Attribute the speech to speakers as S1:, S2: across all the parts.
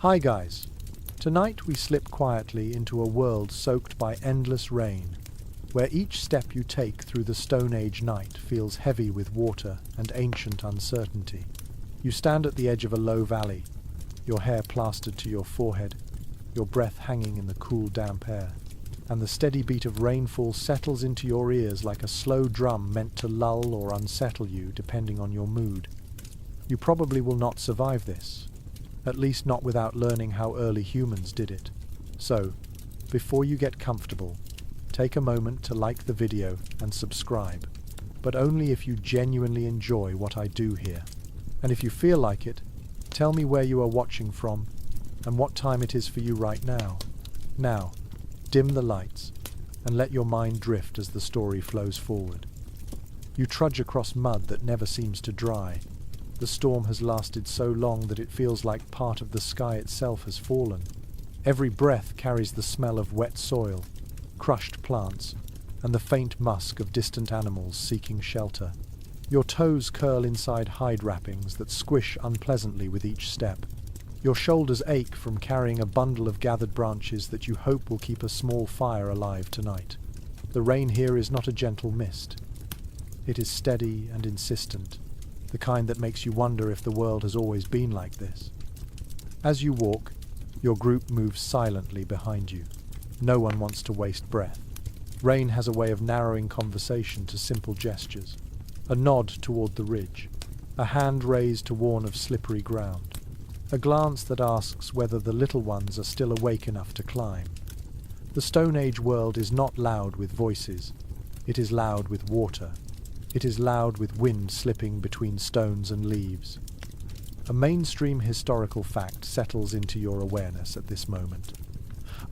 S1: Hi guys. Tonight we slip quietly into a world soaked by endless rain, where each step you take through the Stone Age night feels heavy with water and ancient uncertainty. You stand at the edge of a low valley, your hair plastered to your forehead, your breath hanging in the cool, damp air, and the steady beat of rainfall settles into your ears like a slow drum meant to lull or unsettle you depending on your mood. You probably will not survive this, at least not without learning how early humans did it. So, before you get comfortable, take a moment to like the video and subscribe, but only if you genuinely enjoy what I do here. And if you feel like it, tell me where you are watching from and what time it is for you right now. Now, dim the lights and let your mind drift as the story flows forward. You trudge across mud that never seems to dry. The storm has lasted so long that it feels like part of the sky itself has fallen. Every breath carries the smell of wet soil, crushed plants, and the faint musk of distant animals seeking shelter. Your toes curl inside hide wrappings that squish unpleasantly with each step. Your shoulders ache from carrying a bundle of gathered branches that you hope will keep a small fire alive tonight. The rain here is not a gentle mist. It is steady and insistent, the kind that makes you wonder if the world has always been like this. As you walk, your group moves silently behind you. No one wants to waste breath. Rain has a way of narrowing conversation to simple gestures. A nod toward the ridge, a hand raised to warn of slippery ground, a glance that asks whether the little ones are still awake enough to climb. The Stone Age world is not loud with voices. It is loud with water. It is loud with wind slipping between stones and leaves. A mainstream historical fact settles into your awareness at this moment.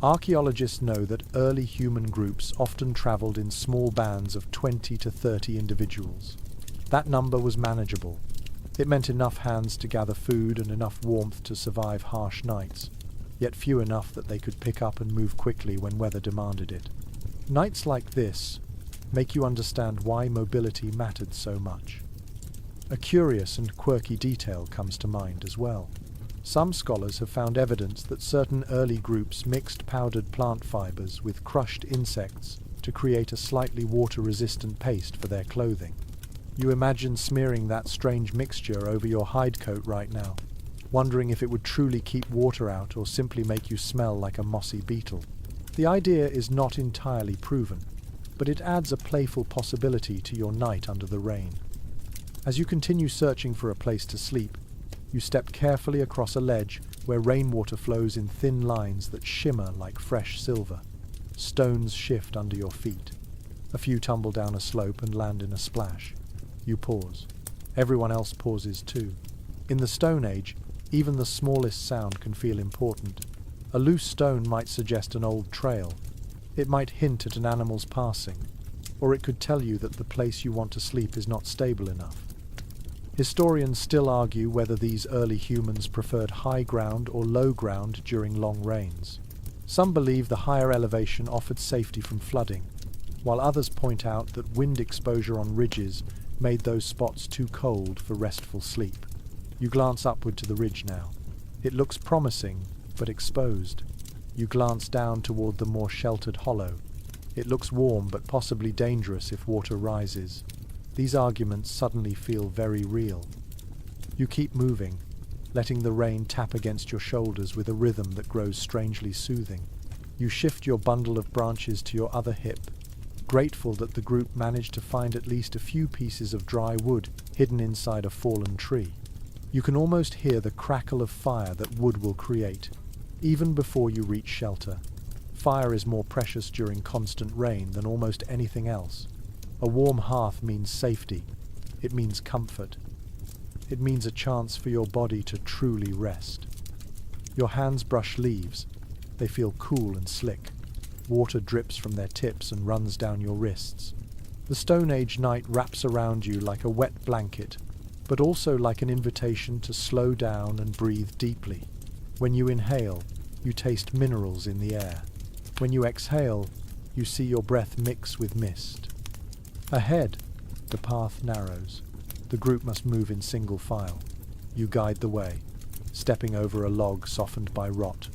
S1: Archaeologists know that early human groups often traveled in small bands of 20 to 30 individuals. That number was manageable. It meant enough hands to gather food and enough warmth to survive harsh nights, yet few enough that they could pick up and move quickly when weather demanded it. Nights like this make you understand why mobility mattered so much. A curious and quirky detail comes to mind as well. Some scholars have found evidence that certain early groups mixed powdered plant fibers with crushed insects to create a slightly water-resistant paste for their clothing. You imagine smearing that strange mixture over your hide coat right now, wondering if it would truly keep water out or simply make you smell like a mossy beetle. The idea is not entirely proven, but it adds a playful possibility to your night under the rain. As you continue searching for a place to sleep, you step carefully across a ledge where rainwater flows in thin lines that shimmer like fresh silver. Stones shift under your feet. A few tumble down a slope and land in a splash. You pause. Everyone else pauses too. In the Stone Age, even the smallest sound can feel important. A loose stone might suggest an old trail. It might hint at an animal's passing, or it could tell you that the place you want to sleep is not stable enough. Historians still argue whether these early humans preferred high ground or low ground during long rains. Some believe the higher elevation offered safety from flooding, while others point out that wind exposure on ridges made those spots too cold for restful sleep. You glance upward to the ridge now. It looks promising, but exposed. You glance down toward the more sheltered hollow. It looks warm, but possibly dangerous if water rises. These arguments suddenly feel very real. You keep moving, letting the rain tap against your shoulders with a rhythm that grows strangely soothing. You shift your bundle of branches to your other hip, grateful that the group managed to find at least a few pieces of dry wood hidden inside a fallen tree. You can almost hear the crackle of fire that wood will create, even before you reach shelter. Fire is more precious during constant rain than almost anything else. A warm hearth means safety. It means comfort. It means a chance for your body to truly rest. Your hands brush leaves. They feel cool and slick. Water drips from their tips and runs down your wrists. The Stone Age night wraps around you like a wet blanket, but also like an invitation to slow down and breathe deeply. When you inhale, you taste minerals in the air. When you exhale, you see your breath mix with mist. Ahead, the path narrows. The group must move in single file. You guide the way. stepping over a log softened by rot.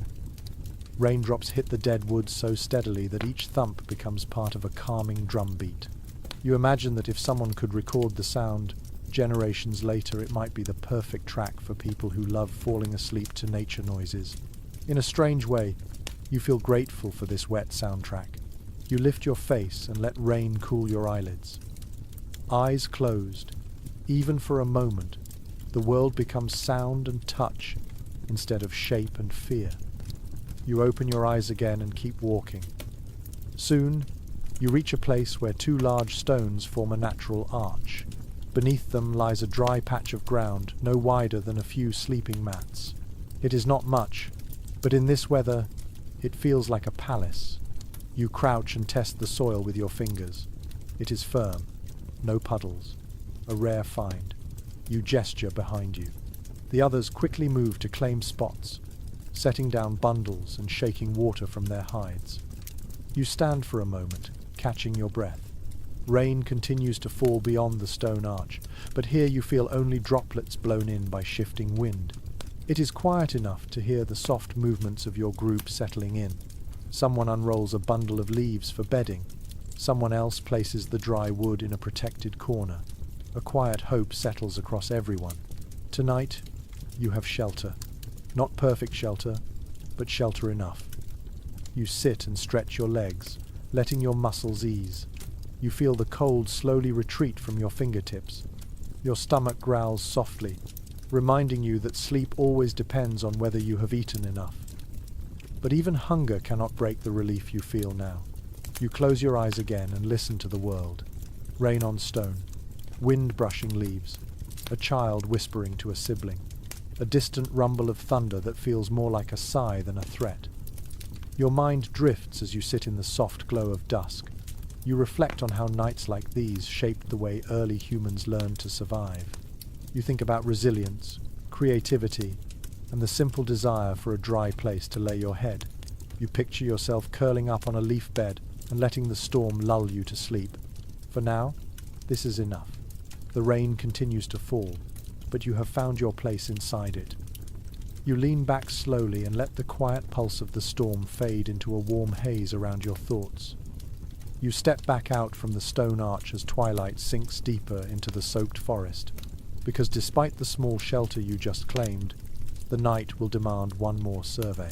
S1: Raindrops hit the dead wood so steadily that each thump becomes part of a calming drumbeat. You imagine that if someone could record the sound, generations later it might be the perfect track for people who love falling asleep to nature noises. In a strange way, you feel grateful for this wet soundtrack. You lift your face and let rain cool your eyelids. Eyes closed, even for a moment, the world becomes sound and touch instead of shape and fear. You open your eyes again and keep walking. Soon, you reach a place where two large stones form a natural arch. Beneath them lies a dry patch of ground no wider than a few sleeping mats. It is not much, but in this weather, it feels like a palace. You crouch and test the soil with your fingers. It is firm, no puddles, a rare find. You gesture behind you. The others quickly move to claim spots, setting down bundles and shaking water from their hides. You stand for a moment, catching your breath. Rain continues to fall beyond the stone arch, but here you feel only droplets blown in by shifting wind. It is quiet enough to hear the soft movements of your group settling in. Someone unrolls a bundle of leaves for bedding. Someone else places the dry wood in a protected corner. A quiet hope settles across everyone. Tonight, you have shelter. Not perfect shelter, but shelter enough. You sit and stretch your legs, letting your muscles ease. You feel the cold slowly retreat from your fingertips. Your stomach growls softly, reminding you that sleep always depends on whether you have eaten enough. But even hunger cannot break the relief you feel now. You close your eyes again and listen to the world. Rain on stone, wind brushing leaves, a child whispering to a sibling, a distant rumble of thunder that feels more like a sigh than a threat. Your mind drifts as you sit in the soft glow of dusk. You reflect on how nights like these shaped the way early humans learned to survive. You think about resilience, creativity, and the simple desire for a dry place to lay your head. You picture yourself curling up on a leaf bed and letting the storm lull you to sleep. For now, this is enough. The rain continues to fall, but you have found your place inside it. You lean back slowly and let the quiet pulse of the storm fade into a warm haze around your thoughts. You step back out from the stone arch as twilight sinks deeper into the soaked forest, because despite the small shelter you just claimed, the night will demand one more survey.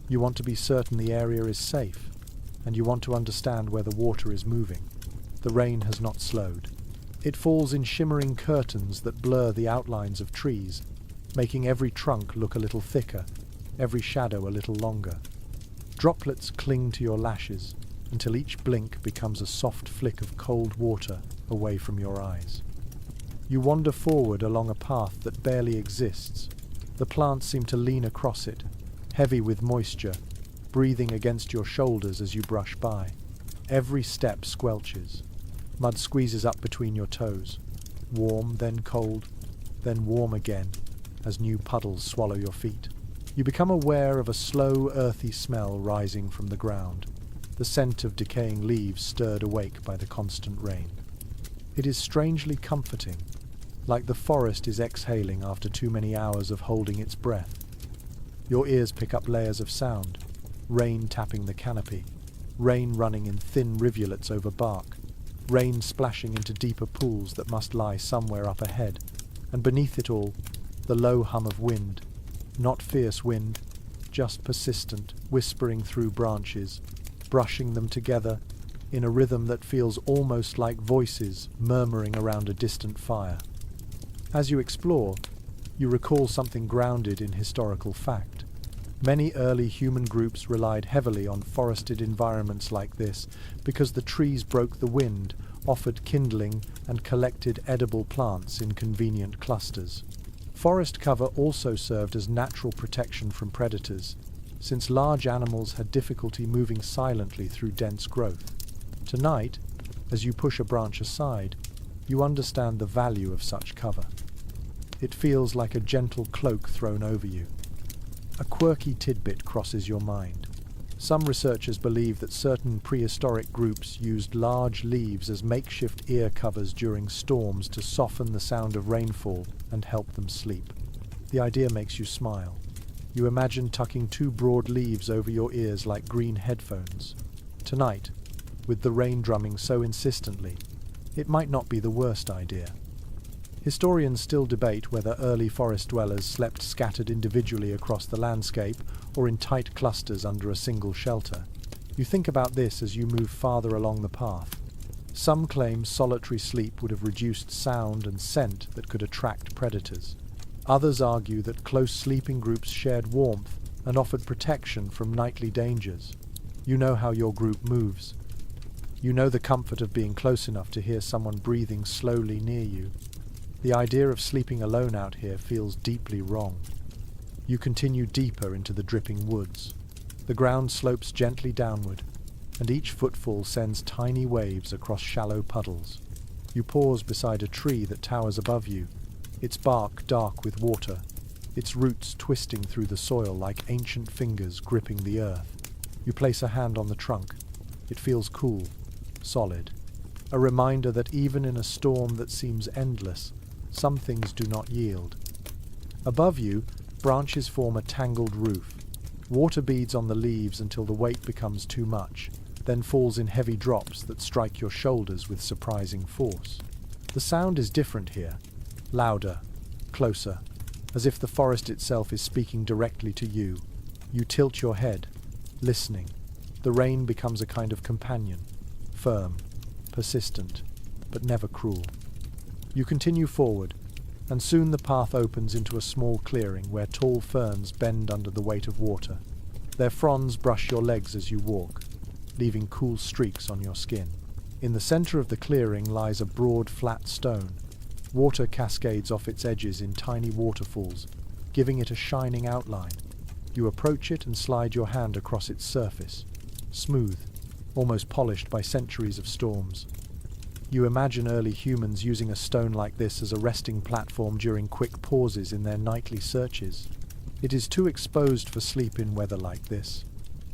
S1: You want to be certain the area is safe, and you want to understand where the water is moving. The rain has not slowed. It falls in shimmering curtains that blur the outlines of trees, making every trunk look a little thicker, every shadow a little longer. Droplets cling to your lashes until each blink becomes a soft flick of cold water away from your eyes. You wander forward along a path that barely exists. The plants seem to lean across it, heavy with moisture, breathing against your shoulders as you brush by. Every step squelches. Mud squeezes up between your toes. Warm, then cold, then warm again, as new puddles swallow your feet. You become aware of a slow, earthy smell rising from the ground, the scent of decaying leaves stirred awake by the constant rain. It is strangely comforting, like the forest is exhaling after too many hours of holding its breath. Your ears pick up layers of sound, rain tapping the canopy, rain running in thin rivulets over bark, rain splashing into deeper pools that must lie somewhere up ahead, and beneath it all, the low hum of wind, not fierce wind, just persistent, whispering through branches, brushing them together in a rhythm that feels almost like voices murmuring around a distant fire. As you explore, you recall something grounded in historical fact. Many early human groups relied heavily on forested environments like this because the trees broke the wind, offered kindling, and collected edible plants in convenient clusters. Forest cover also served as natural protection from predators, since large animals had difficulty moving silently through dense growth. Tonight, as you push a branch aside, you understand the value of such cover. It feels like a gentle cloak thrown over you. A quirky tidbit crosses your mind. Some researchers believe that certain prehistoric groups used large leaves as makeshift ear covers during storms to soften the sound of rainfall and help them sleep. The idea makes you smile. You imagine tucking two broad leaves over your ears like green headphones. Tonight, with the rain drumming so insistently, it might not be the worst idea. Historians still debate whether early forest dwellers slept scattered individually across the landscape or in tight clusters under a single shelter. You think about this as you move farther along the path. Some claim solitary sleep would have reduced sound and scent that could attract predators. Others argue that close sleeping groups shared warmth and offered protection from nightly dangers. You know how your group moves. You know the comfort of being close enough to hear someone breathing slowly near you. The idea of sleeping alone out here feels deeply wrong. You continue deeper into the dripping woods. The ground slopes gently downward, and each footfall sends tiny waves across shallow puddles. You pause beside a tree that towers above you, its bark dark with water, its roots twisting through the soil like ancient fingers gripping the earth. You place a hand on the trunk. It feels cool, solid, a reminder that even in a storm that seems endless, some things do not yield. Above you, branches form a tangled roof. Water beads on the leaves until the weight becomes too much, then falls in heavy drops that strike your shoulders with surprising force. The sound is different here, louder, closer, as if the forest itself is speaking directly to you. You tilt your head, listening. The rain becomes a kind of companion, firm, persistent, but never cruel. You continue forward, and soon the path opens into a small clearing where tall ferns bend under the weight of water. Their fronds brush your legs as you walk, leaving cool streaks on your skin. In the center of the clearing lies a broad, flat stone. Water cascades off its edges in tiny waterfalls, giving it a shining outline. You approach it and slide your hand across its surface, smooth, almost polished by centuries of storms. You imagine early humans using a stone like this as a resting platform during quick pauses in their nightly searches. It is too exposed for sleep in weather like this,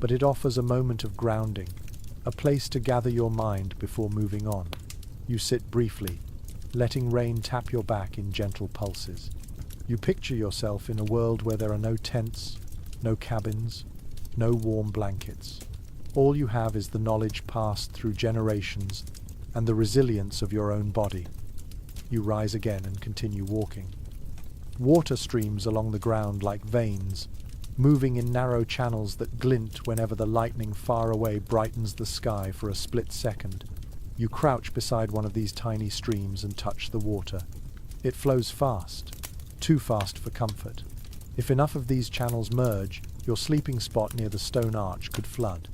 S1: but it offers a moment of grounding, a place to gather your mind before moving on. You sit briefly, letting rain tap your back in gentle pulses. You picture yourself in a world where there are no tents, no cabins, no warm blankets. All you have is the knowledge passed through generations and the resilience of your own body. You rise again and continue walking. Water streams along the ground like veins, moving in narrow channels that glint whenever the lightning far away brightens the sky for a split second. You crouch beside one of these tiny streams and touch the water. It flows fast, too fast for comfort. If enough of these channels merge, your sleeping spot near the stone arch could flood.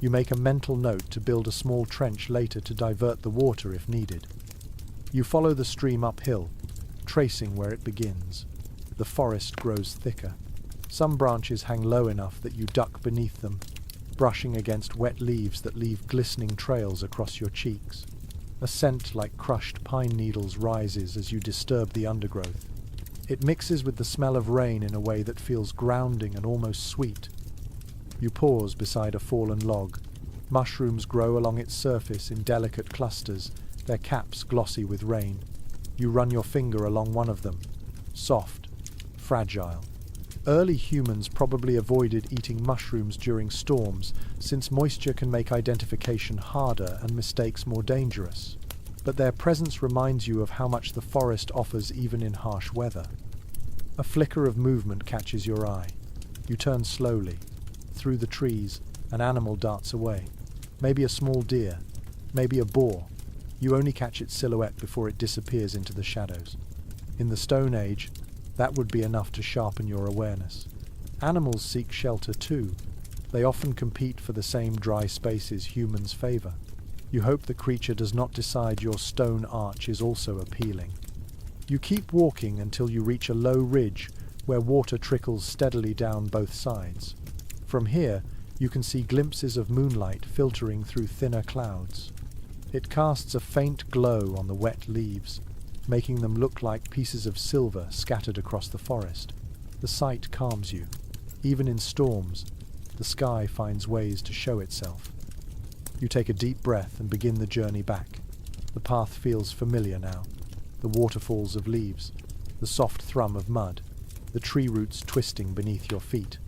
S1: You make a mental note to build a small trench later to divert the water if needed. You follow the stream uphill, tracing where it begins. The forest grows thicker. Some branches hang low enough that you duck beneath them, brushing against wet leaves that leave glistening trails across your cheeks. A scent like crushed pine needles rises as you disturb the undergrowth. It mixes with the smell of rain in a way that feels grounding and almost sweet. You pause beside a fallen log. Mushrooms grow along its surface in delicate clusters, their caps glossy with rain. You run your finger along one of them, soft, fragile. Early humans probably avoided eating mushrooms during storms, since moisture can make identification harder and mistakes more dangerous. But their presence reminds you of how much the forest offers even in harsh weather. A flicker of movement catches your eye. You turn slowly. Through the trees, an animal darts away. Maybe a small deer, maybe a boar. You only catch its silhouette before it disappears into the shadows. In the Stone Age, that would be enough to sharpen your awareness. Animals seek shelter too. They often compete for the same dry spaces humans favor. You hope the creature does not decide your stone arch is also appealing. You keep walking until you reach a low ridge where water trickles steadily down both sides. From here, you can see glimpses of moonlight filtering through thinner clouds. It casts a faint glow on the wet leaves, making them look like pieces of silver scattered across the forest. The sight calms you. Even in storms, the sky finds ways to show itself. You take a deep breath and begin the journey back. The path feels familiar now. The waterfalls of leaves, the soft thrum of mud. the tree roots twisting beneath your feet.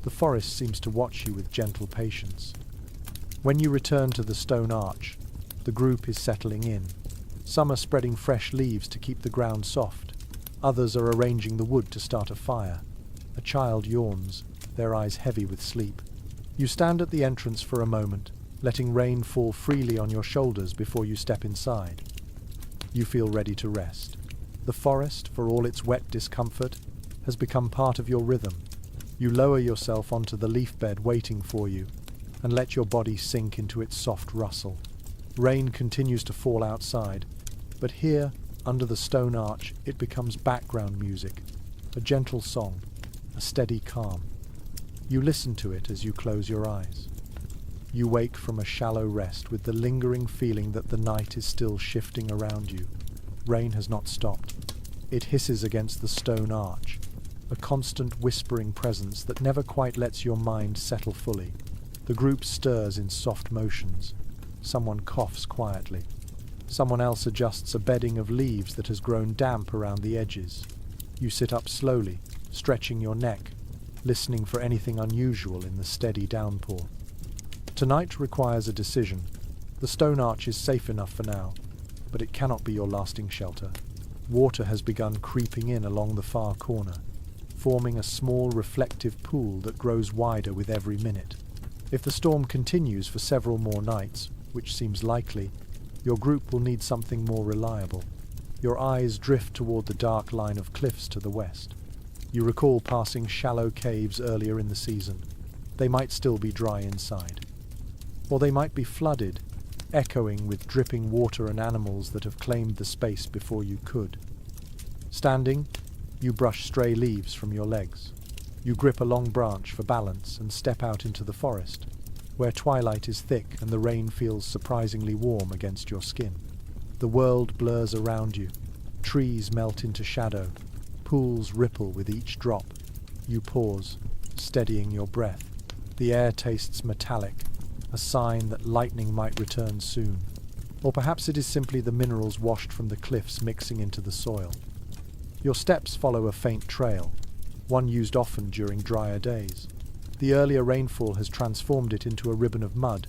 S1: The forest seems to watch you with gentle patience. When you return to the stone arch, the group is settling in. Some are spreading fresh leaves to keep the ground soft. Others are arranging the wood to start a fire. A child yawns, their eyes heavy with sleep. You stand at the entrance for a moment, letting rain fall freely on your shoulders before you step inside. You feel ready to rest. The forest, for all its wet discomfort, has become part of your rhythm. You lower yourself onto the leaf bed waiting for you, and let your body sink into its soft rustle. Rain continues to fall outside, but here, under the stone arch, it becomes background music, a gentle song, a steady calm. You listen to it as you close your eyes. You wake from a shallow rest with the lingering feeling that the night is still shifting around you. Rain has not stopped. It hisses against the stone arch, a constant whispering presence that never quite lets your mind settle fully. The group stirs in soft motions. Someone coughs quietly. Someone else adjusts a bedding of leaves that has grown damp around the edges. You sit up slowly, stretching your neck, listening for anything unusual in the steady downpour. Tonight requires a decision. The stone arch is safe enough for now, but it cannot be your lasting shelter. Water has begun creeping in along the far corner, forming a small reflective pool that grows wider with every minute. If the storm continues for several more nights, which seems likely, your group will need something more reliable. Your eyes drift toward the dark line of cliffs to the west. You recall passing shallow caves earlier in the season. They might still be dry inside. Or they might be flooded, echoing with dripping water and animals that have claimed the space before you could. Standing, you brush stray leaves from your legs. You grip a long branch for balance and step out into the forest, where twilight is thick and the rain feels surprisingly warm against your skin. The world blurs around you. Trees melt into shadow. Pools ripple with each drop. You pause, steadying your breath. The air tastes metallic, a sign that lightning might return soon. Or perhaps it is simply the minerals washed from the cliffs mixing into the soil. Your steps follow a faint trail, one used often during drier days. The earlier rainfall has transformed it into a ribbon of mud,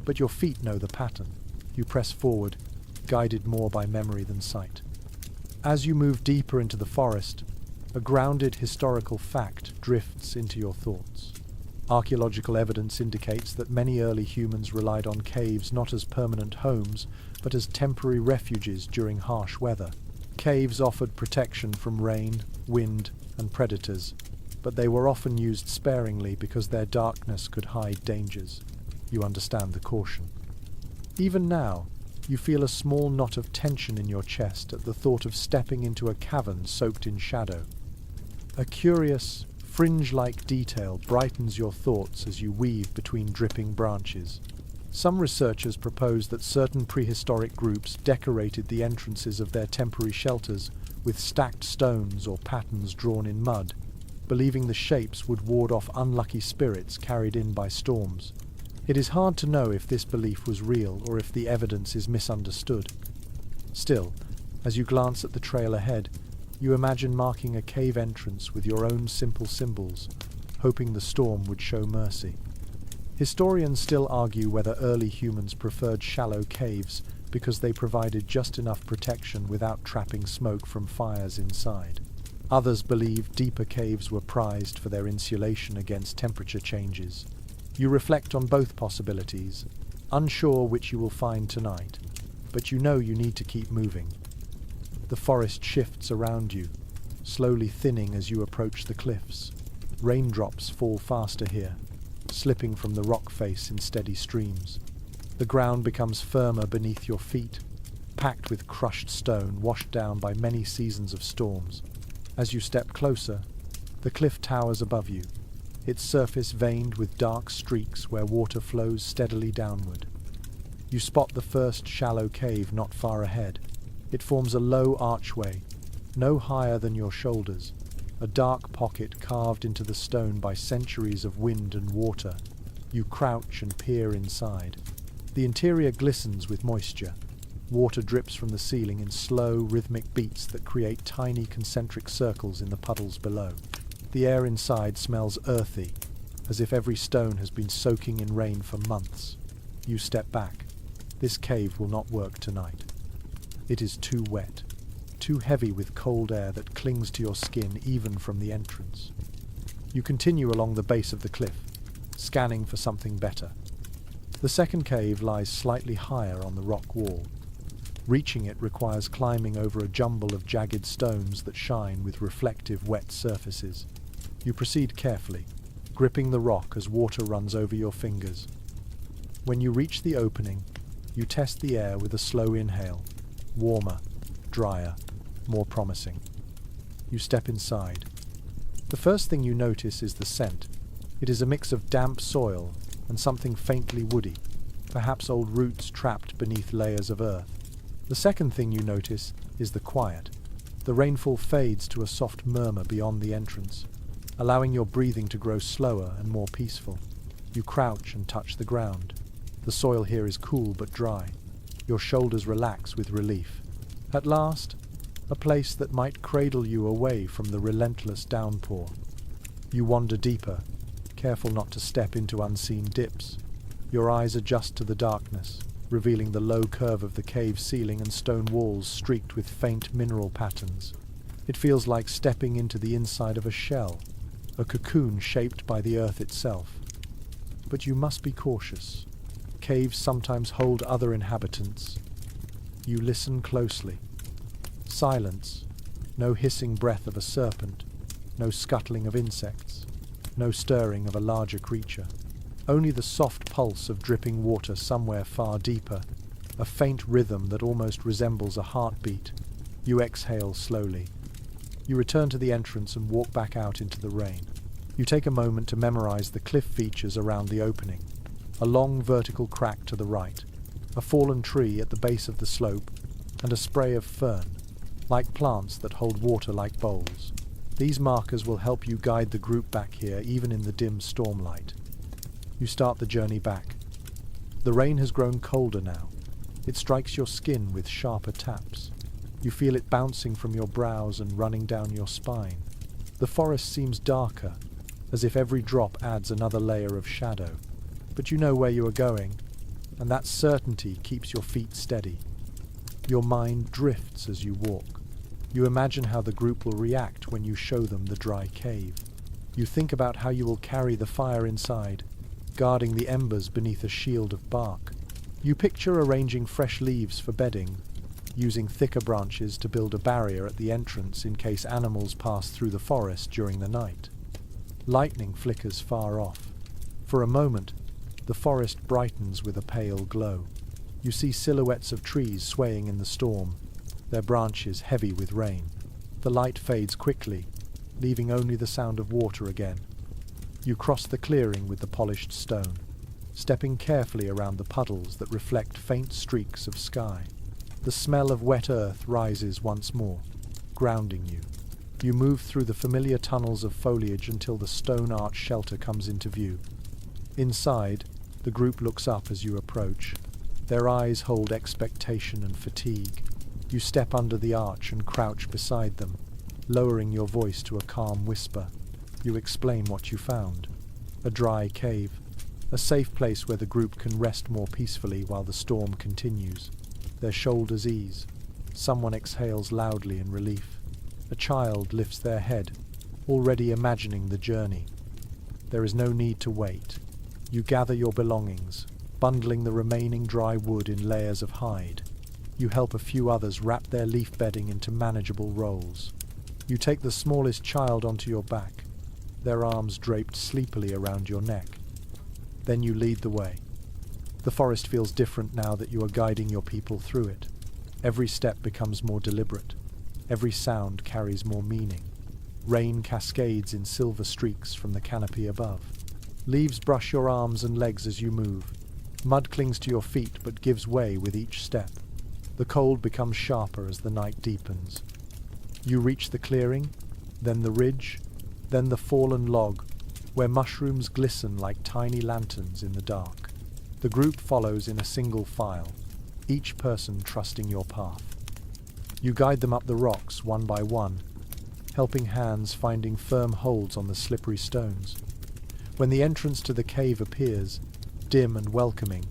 S1: but your feet know the pattern. You press forward, guided more by memory than sight. As you move deeper into the forest, a grounded historical fact drifts into your thoughts. Archaeological evidence indicates that many early humans relied on caves not as permanent homes, but as temporary refuges during harsh weather. Caves offered protection from rain, wind, and predators, but they were often used sparingly because their darkness could hide dangers. You understand the caution. Even now, you feel a small knot of tension in your chest at the thought of stepping into a cavern soaked in shadow. A curious, fringe-like detail brightens your thoughts as you weave between dripping branches. Some researchers propose that certain prehistoric groups decorated the entrances of their temporary shelters with stacked stones or patterns drawn in mud, believing the shapes would ward off unlucky spirits carried in by storms. It is hard to know if this belief was real or if the evidence is misunderstood. Still, as you glance at the trail ahead, you imagine marking a cave entrance with your own simple symbols, hoping the storm would show mercy. Historians still argue whether early humans preferred shallow caves because they provided just enough protection without trapping smoke from fires inside. Others believe deeper caves were prized for their insulation against temperature changes. You reflect on both possibilities, unsure which you will find tonight, but you know you need to keep moving. The forest shifts around you, slowly thinning as you approach the cliffs. Raindrops fall faster here, slipping from the rock face in steady streams. The ground becomes firmer beneath your feet, packed with crushed stone washed down by many seasons of storms. As you step closer, the cliff towers above you, its surface veined with dark streaks where water flows steadily downward. You spot the first shallow cave not far ahead. It forms a low archway, no higher than your shoulders, a dark pocket carved into the stone by centuries of wind and water. You crouch and peer inside. The interior glistens with moisture. Water drips from the ceiling in slow, rhythmic beats that create tiny concentric circles in the puddles below. The air inside smells earthy, as if every stone has been soaking in rain for months. You step back. This cave will not work tonight. It is too wet, too heavy with cold air that clings to your skin even from the entrance. You continue along the base of the cliff, scanning for something better. The second cave lies slightly higher on the rock wall. Reaching it requires climbing over a jumble of jagged stones that shine with reflective wet surfaces. You proceed carefully, gripping the rock as water runs over your fingers. When you reach the opening, you test the air with a slow inhale. Warmer, drier, more promising. You step inside. The first thing you notice is the scent. It is a mix of damp soil and something faintly woody, perhaps old roots trapped beneath layers of earth. The second thing you notice is the quiet. The rainfall fades to a soft murmur beyond the entrance, allowing your breathing to grow slower and more peaceful. You crouch and touch the ground. The soil here is cool but dry. Your shoulders relax with relief. At last, a place that might cradle you away from the relentless downpour. You wander deeper, careful not to step into unseen dips. Your eyes adjust to the darkness, revealing the low curve of the cave ceiling and stone walls streaked with faint mineral patterns. It feels like stepping into the inside of a shell, a cocoon shaped by the earth itself. But you must be cautious. Caves sometimes hold other inhabitants. You listen closely. Silence. No hissing breath of a serpent. No scuttling of insects. No stirring of a larger creature. Only the soft pulse of dripping water somewhere far deeper, a faint rhythm that almost resembles a heartbeat. You exhale slowly. You return to the entrance and walk back out into the rain. You take a moment to memorize the cliff features around the opening. A long vertical crack to the right, a fallen tree at the base of the slope, and a spray of fern, like plants that hold water like bowls. These markers will help you guide the group back here even in the dim stormlight. You start the journey back. The rain has grown colder now. It strikes your skin with sharper taps. You feel it bouncing from your brows and running down your spine. The forest seems darker, as if every drop adds another layer of shadow. But you know where you are going, and that certainty keeps your feet steady. Your mind drifts as you walk. You imagine how the group will react when you show them the dry cave. You think about how you will carry the fire inside, guarding the embers beneath a shield of bark. You picture arranging fresh leaves for bedding, using thicker branches to build a barrier at the entrance in case animals pass through the forest during the night. Lightning flickers far off. For a moment, the forest brightens with a pale glow. You see silhouettes of trees swaying in the storm, their branches heavy with rain. The light fades quickly, leaving only the sound of water again. You cross the clearing with the polished stone, stepping carefully around the puddles that reflect faint streaks of sky. The smell of wet earth rises once more, grounding you. You move through the familiar tunnels of foliage until the stone arch shelter comes into view. Inside, the group looks up as you approach. Their eyes hold expectation and fatigue. You step under the arch and crouch beside them, lowering your voice to a calm whisper. You explain what you found. A dry cave, a safe place where the group can rest more peacefully while the storm continues. Their shoulders ease. Someone exhales loudly in relief. A child lifts their head, already imagining the journey. There is no need to wait. You gather your belongings, bundling the remaining dry wood in layers of hide. You help a few others wrap their leaf bedding into manageable rolls. You take the smallest child onto your back, their arms draped sleepily around your neck. Then you lead the way. The forest feels different now that you are guiding your people through it. Every step becomes more deliberate. Every sound carries more meaning. Rain cascades in silver streaks from the canopy above. Leaves brush your arms and legs as you move. Mud clings to your feet but gives way with each step. The cold becomes sharper as the night deepens. You reach the clearing, then the ridge, then the fallen log, where mushrooms glisten like tiny lanterns in the dark. The group follows in a single file, each person trusting your path. You guide them up the rocks one by one, helping hands finding firm holds on the slippery stones. When the entrance to the cave appears, dim and welcoming,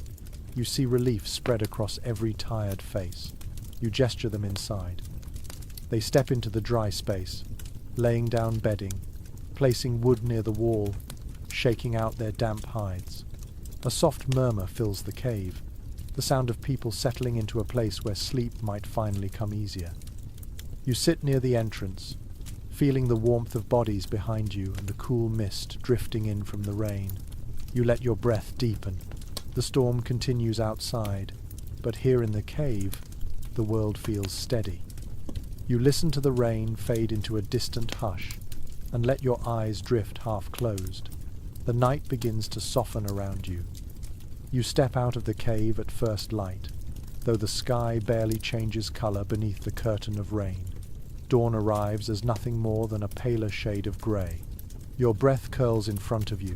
S1: you see relief spread across every tired face. You gesture them inside. They step into the dry space, laying down bedding, placing wood near the wall, shaking out their damp hides. A soft murmur fills the cave, the sound of people settling into a place where sleep might finally come easier. You sit near the entrance, feeling the warmth of bodies behind you and the cool mist drifting in from the rain. You let your breath deepen. The storm continues outside, but here in the cave, the world feels steady. You listen to the rain fade into a distant hush and let your eyes drift half closed. The night begins to soften around you. You step out of the cave at first light, though the sky barely changes color beneath the curtain of rain. Dawn arrives as nothing more than a paler shade of grey. Your breath curls in front of you,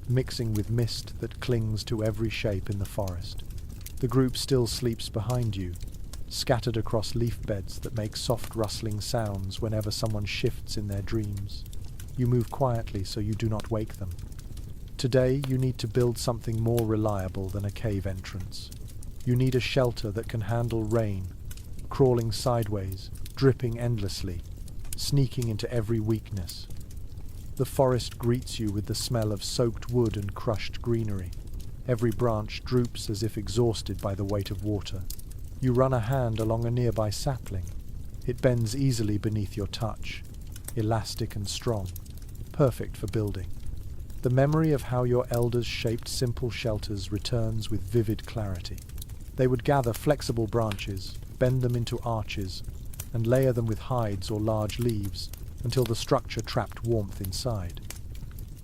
S1: mixing with mist that clings to every shape in the forest. The group still sleeps behind you, scattered across leaf beds that make soft rustling sounds whenever someone shifts in their dreams. You move quietly so you do not wake them. Today you need to build something more reliable than a cave entrance. You need a shelter that can handle rain, crawling sideways, dripping endlessly, sneaking into every weakness. The forest greets you with the smell of soaked wood and crushed greenery. Every branch droops as if exhausted by the weight of water. You run a hand along a nearby sapling. It bends easily beneath your touch, elastic and strong, perfect for building. The memory of how your elders shaped simple shelters returns with vivid clarity. They would gather flexible branches, bend them into arches, and layer them with hides or large leaves until the structure trapped warmth inside.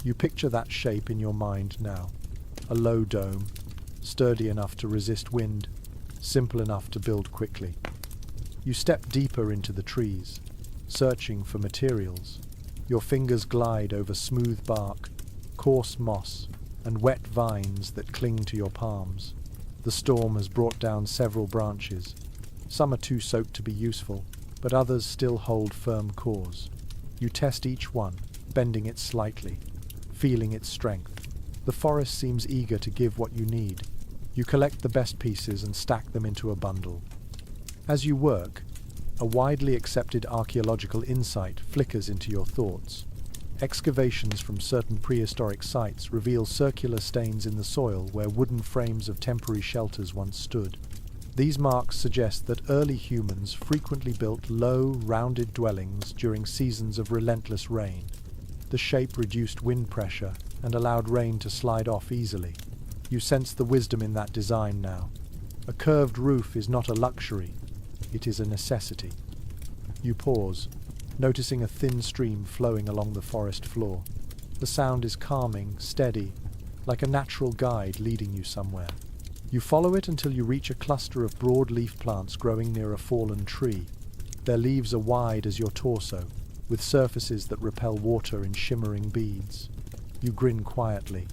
S1: You picture that shape in your mind now, a low dome, sturdy enough to resist wind, simple enough to build quickly. You step deeper into the trees, searching for materials. Your fingers glide over smooth bark, coarse moss, and wet vines that cling to your palms. The storm has brought down several branches. Some are too soaked to be useful, but others still hold firm cores. You test each one, bending it slightly, feeling its strength. The forest seems eager to give what you need. You collect the best pieces and stack them into a bundle. As you work, a widely accepted archaeological insight flickers into your thoughts. Excavations from certain prehistoric sites reveal circular stains in the soil where wooden frames of temporary shelters once stood. These marks suggest that early humans frequently built low, rounded dwellings during seasons of relentless rain. The shape reduced wind pressure and allowed rain to slide off easily. You sense the wisdom in that design now. A curved roof is not a luxury, it is a necessity. You pause, noticing a thin stream flowing along the forest floor. The sound is calming, steady, like a natural guide leading you somewhere. You follow it until you reach a cluster of broad-leaf plants growing near a fallen tree. Their leaves are wide as your torso, with surfaces that repel water in shimmering beads. You grin quietly.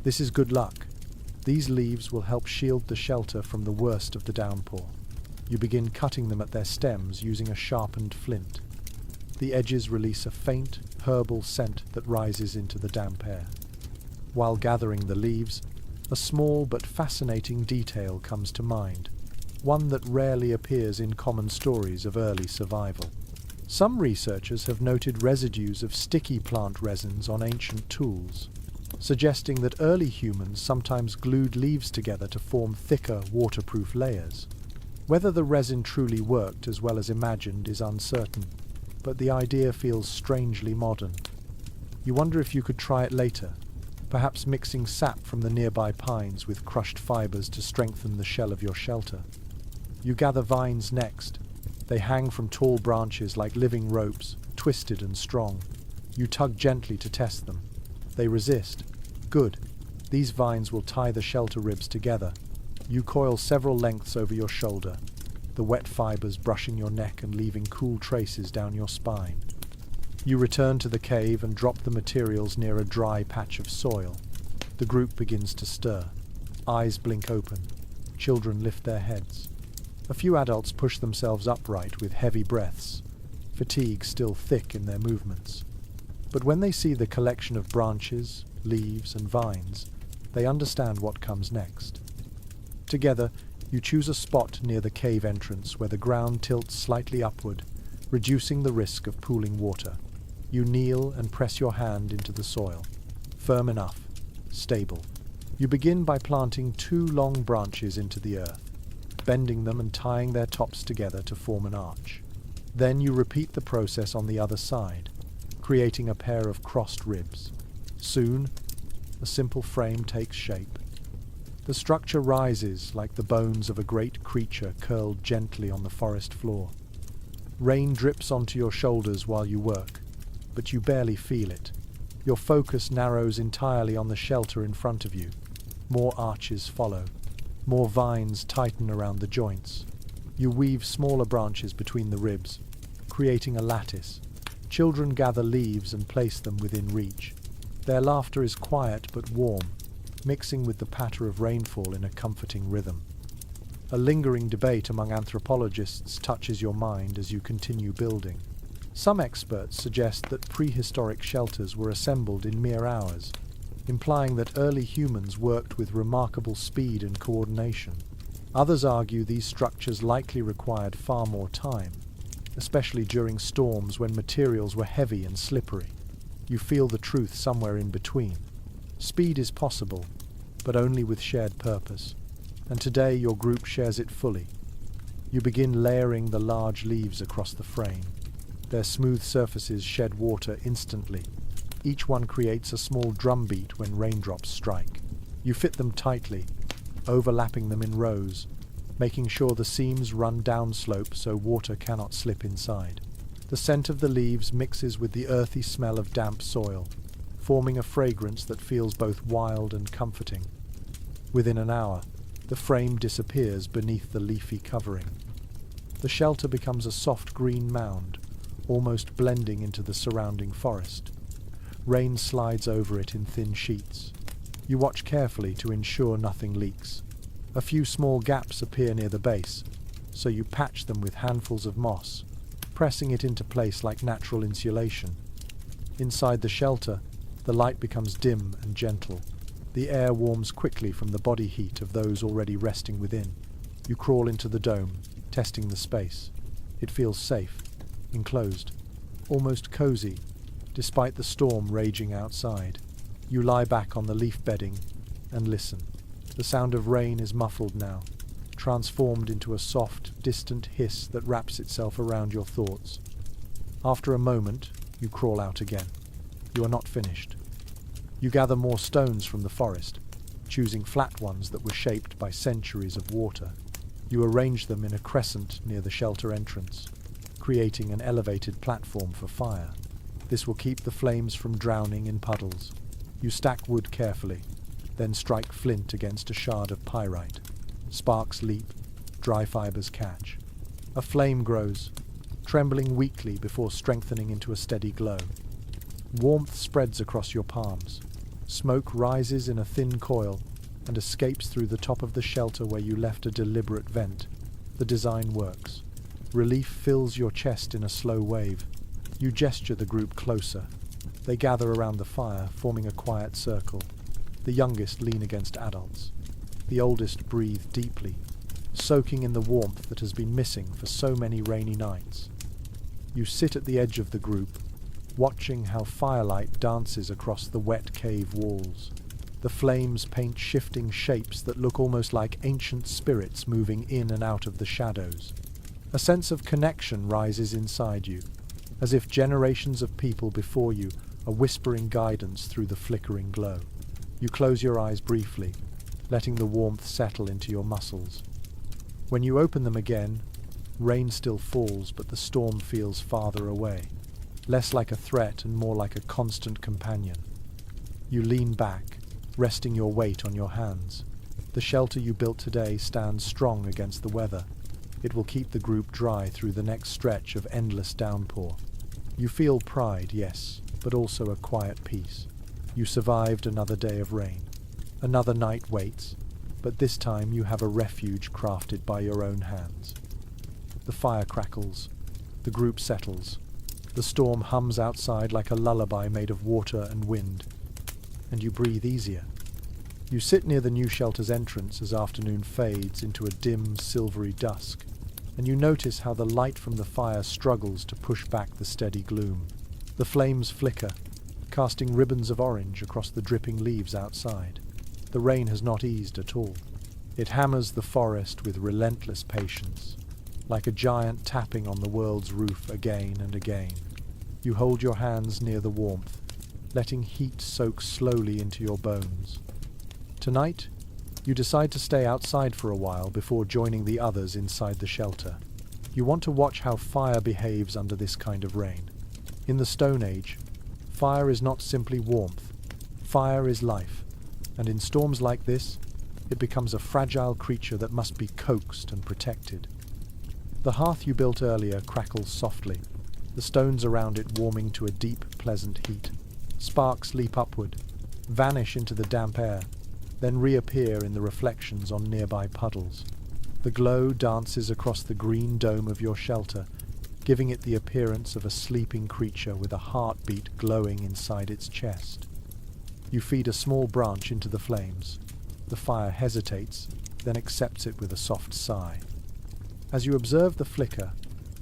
S1: This is good luck. These leaves will help shield the shelter from the worst of the downpour. You begin cutting them at their stems using a sharpened flint. The edges release a faint, herbal scent that rises into the damp air. While gathering the leaves, a small but fascinating detail comes to mind, one that rarely appears in common stories of early survival. Some researchers have noted residues of sticky plant resins on ancient tools, suggesting that early humans sometimes glued leaves together to form thicker, waterproof layers. Whether the resin truly worked as well as imagined is uncertain, but the idea feels strangely modern. You wonder if you could try it later, perhaps mixing sap from the nearby pines with crushed fibers to strengthen the shell of your shelter. You gather vines next. They hang from tall branches like living ropes, twisted and strong. You tug gently to test them. They resist. Good. These vines will tie the shelter ribs together. You coil several lengths over your shoulder, the wet fibers brushing your neck and leaving cool traces down your spine. You return to the cave and drop the materials near a dry patch of soil. The group begins to stir. Eyes blink open. Children lift their heads. A few adults push themselves upright with heavy breaths, fatigue still thick in their movements. But when they see the collection of branches, leaves, and vines, they understand what comes next. Together, you choose a spot near the cave entrance where the ground tilts slightly upward, reducing the risk of pooling water. You kneel and press your hand into the soil. Firm enough, stable. You begin by planting 2 long branches into the earth, bending them and tying their tops together to form an arch. Then you repeat the process on the other side, creating a pair of crossed ribs. Soon, a simple frame takes shape. The structure rises like the bones of a great creature curled gently on the forest floor. Rain drips onto your shoulders while you work, but you barely feel it. Your focus narrows entirely on the shelter in front of you. More arches follow. More vines tighten around the joints. You weave smaller branches between the ribs, creating a lattice. Children gather leaves and place them within reach. Their laughter is quiet but warm, mixing with the patter of rainfall in a comforting rhythm. A lingering debate among anthropologists touches your mind as you continue building. Some experts suggest that prehistoric shelters were assembled in mere hours, implying that early humans worked with remarkable speed and coordination. Others argue these structures likely required far more time, especially during storms when materials were heavy and slippery. You feel the truth somewhere in between. Speed is possible, but only with shared purpose, and today your group shares it fully. You begin layering the large leaves across the frame. Their smooth surfaces shed water instantly. Each one creates a small drumbeat when raindrops strike. You fit them tightly, overlapping them in rows, making sure the seams run downslope so water cannot slip inside. The scent of the leaves mixes with the earthy smell of damp soil, forming a fragrance that feels both wild and comforting. Within an hour, the frame disappears beneath the leafy covering. The shelter becomes a soft green mound, almost blending into the surrounding forest. Rain slides over it in thin sheets. You watch carefully to ensure nothing leaks. A few small gaps appear near the base, so you patch them with handfuls of moss, pressing it into place like natural insulation. Inside the shelter, the light becomes dim and gentle. The air warms quickly from the body heat of those already resting within. You crawl into the dome, testing the space. It feels safe, enclosed, almost cozy, despite the storm raging outside. You lie back on the leaf bedding and listen. The sound of rain is muffled now, transformed into a soft, distant hiss that wraps itself around your thoughts. After a moment, you crawl out again. You are not finished. You gather more stones from the forest, choosing flat ones that were shaped by centuries of water. You arrange them in a crescent near the shelter entrance, creating an elevated platform for fire. This will keep the flames from drowning in puddles. You stack wood carefully, then strike flint against a shard of pyrite. Sparks leap, dry fibers catch. A flame grows, trembling weakly before strengthening into a steady glow. Warmth spreads across your palms. Smoke rises in a thin coil and escapes through the top of the shelter where you left a deliberate vent. The design works. Relief fills your chest in a slow wave. You gesture the group closer. They gather around the fire, forming a quiet circle. The youngest lean against adults. The oldest breathe deeply, soaking in the warmth that has been missing for so many rainy nights. You sit at the edge of the group, watching how firelight dances across the wet cave walls. The flames paint shifting shapes that look almost like ancient spirits moving in and out of the shadows. A sense of connection rises inside you, as if generations of people before you are whispering guidance through the flickering glow. You close your eyes briefly, letting the warmth settle into your muscles. When you open them again, rain still falls, but the storm feels farther away, less like a threat and more like a constant companion. You lean back, resting your weight on your hands. The shelter you built today stands strong against the weather. It will keep the group dry through the next stretch of endless downpour. You feel pride, yes, but also a quiet peace. You survived another day of rain. Another night waits, but this time you have a refuge crafted by your own hands. The fire crackles. The group settles. The storm hums outside like a lullaby made of water and wind. And you breathe easier. You sit near the new shelter's entrance as afternoon fades into a dim, silvery dusk, and you notice how the light from the fire struggles to push back the steady gloom. The flames flicker, casting ribbons of orange across the dripping leaves outside. The rain has not eased at all. It hammers the forest with relentless patience, like a giant tapping on the world's roof again and again. You hold your hands near the warmth, letting heat soak slowly into your bones. Tonight, you decide to stay outside for a while before joining the others inside the shelter. You want to watch how fire behaves under this kind of rain. In the Stone Age, fire is not simply warmth. Fire is life, and in storms like this, it becomes a fragile creature that must be coaxed and protected. The hearth you built earlier crackles softly, the stones around it warming to a deep, pleasant heat. Sparks leap upward, vanish into the damp air, then reappear in the reflections on nearby puddles. The glow dances across the green dome of your shelter, giving it the appearance of a sleeping creature with a heartbeat glowing inside its chest. You feed a small branch into the flames. The fire hesitates, then accepts it with a soft sigh. As you observe the flicker,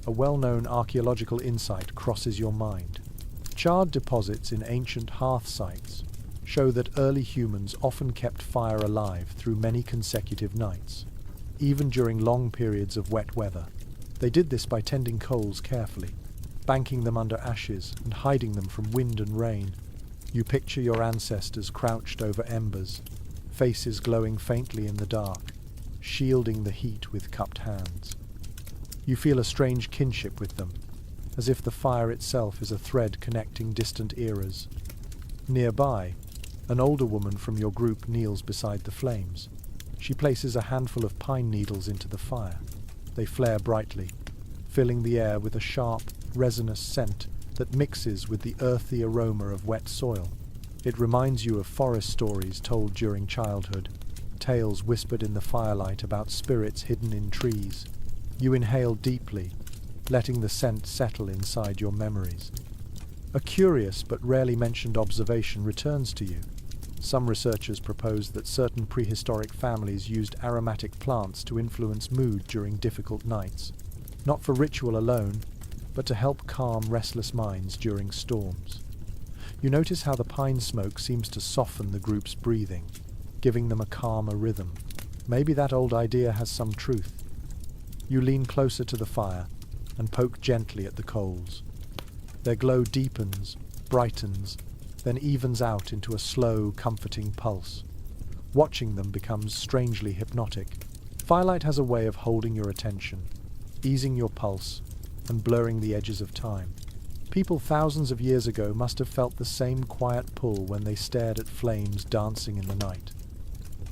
S1: a well-known archaeological insight crosses your mind. Charred deposits in ancient hearth sites show that early humans often kept fire alive through many consecutive nights, even during long periods of wet weather. They did this by tending coals carefully, banking them under ashes and hiding them from wind and rain. You picture your ancestors crouched over embers, faces glowing faintly in the dark, shielding the heat with cupped hands. You feel a strange kinship with them, as if the fire itself is a thread connecting distant eras. Nearby, an older woman from your group kneels beside the flames. She places a handful of pine needles into the fire. They flare brightly, filling the air with a sharp, resinous scent that mixes with the earthy aroma of wet soil. It reminds you of forest stories told during childhood, tales whispered in the firelight about spirits hidden in trees. You inhale deeply, letting the scent settle inside your memories. A curious but rarely mentioned observation returns to you. Some researchers propose that certain prehistoric families used aromatic plants to influence mood during difficult nights, not for ritual alone, but to help calm restless minds during storms. You notice how the pine smoke seems to soften the group's breathing, giving them a calmer rhythm. Maybe that old idea has some truth. You lean closer to the fire and poke gently at the coals. Their glow deepens, brightens, then evens out into a slow, comforting pulse. Watching them becomes strangely hypnotic. Firelight has a way of holding your attention, easing your pulse, and blurring the edges of time. People thousands of years ago must have felt the same quiet pull when they stared at flames dancing in the night.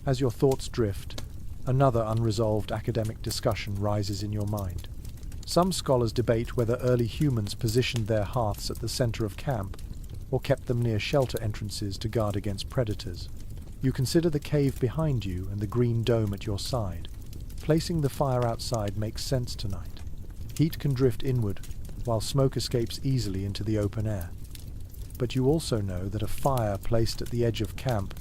S1: As your thoughts drift, another unresolved academic discussion rises in your mind. Some scholars debate whether early humans positioned their hearths at the center of camp or kept them near shelter entrances to guard against predators. You consider the cave behind you and the green dome at your side. Placing the fire outside makes sense tonight. Heat can drift inward, while smoke escapes easily into the open air. But you also know that a fire placed at the edge of camp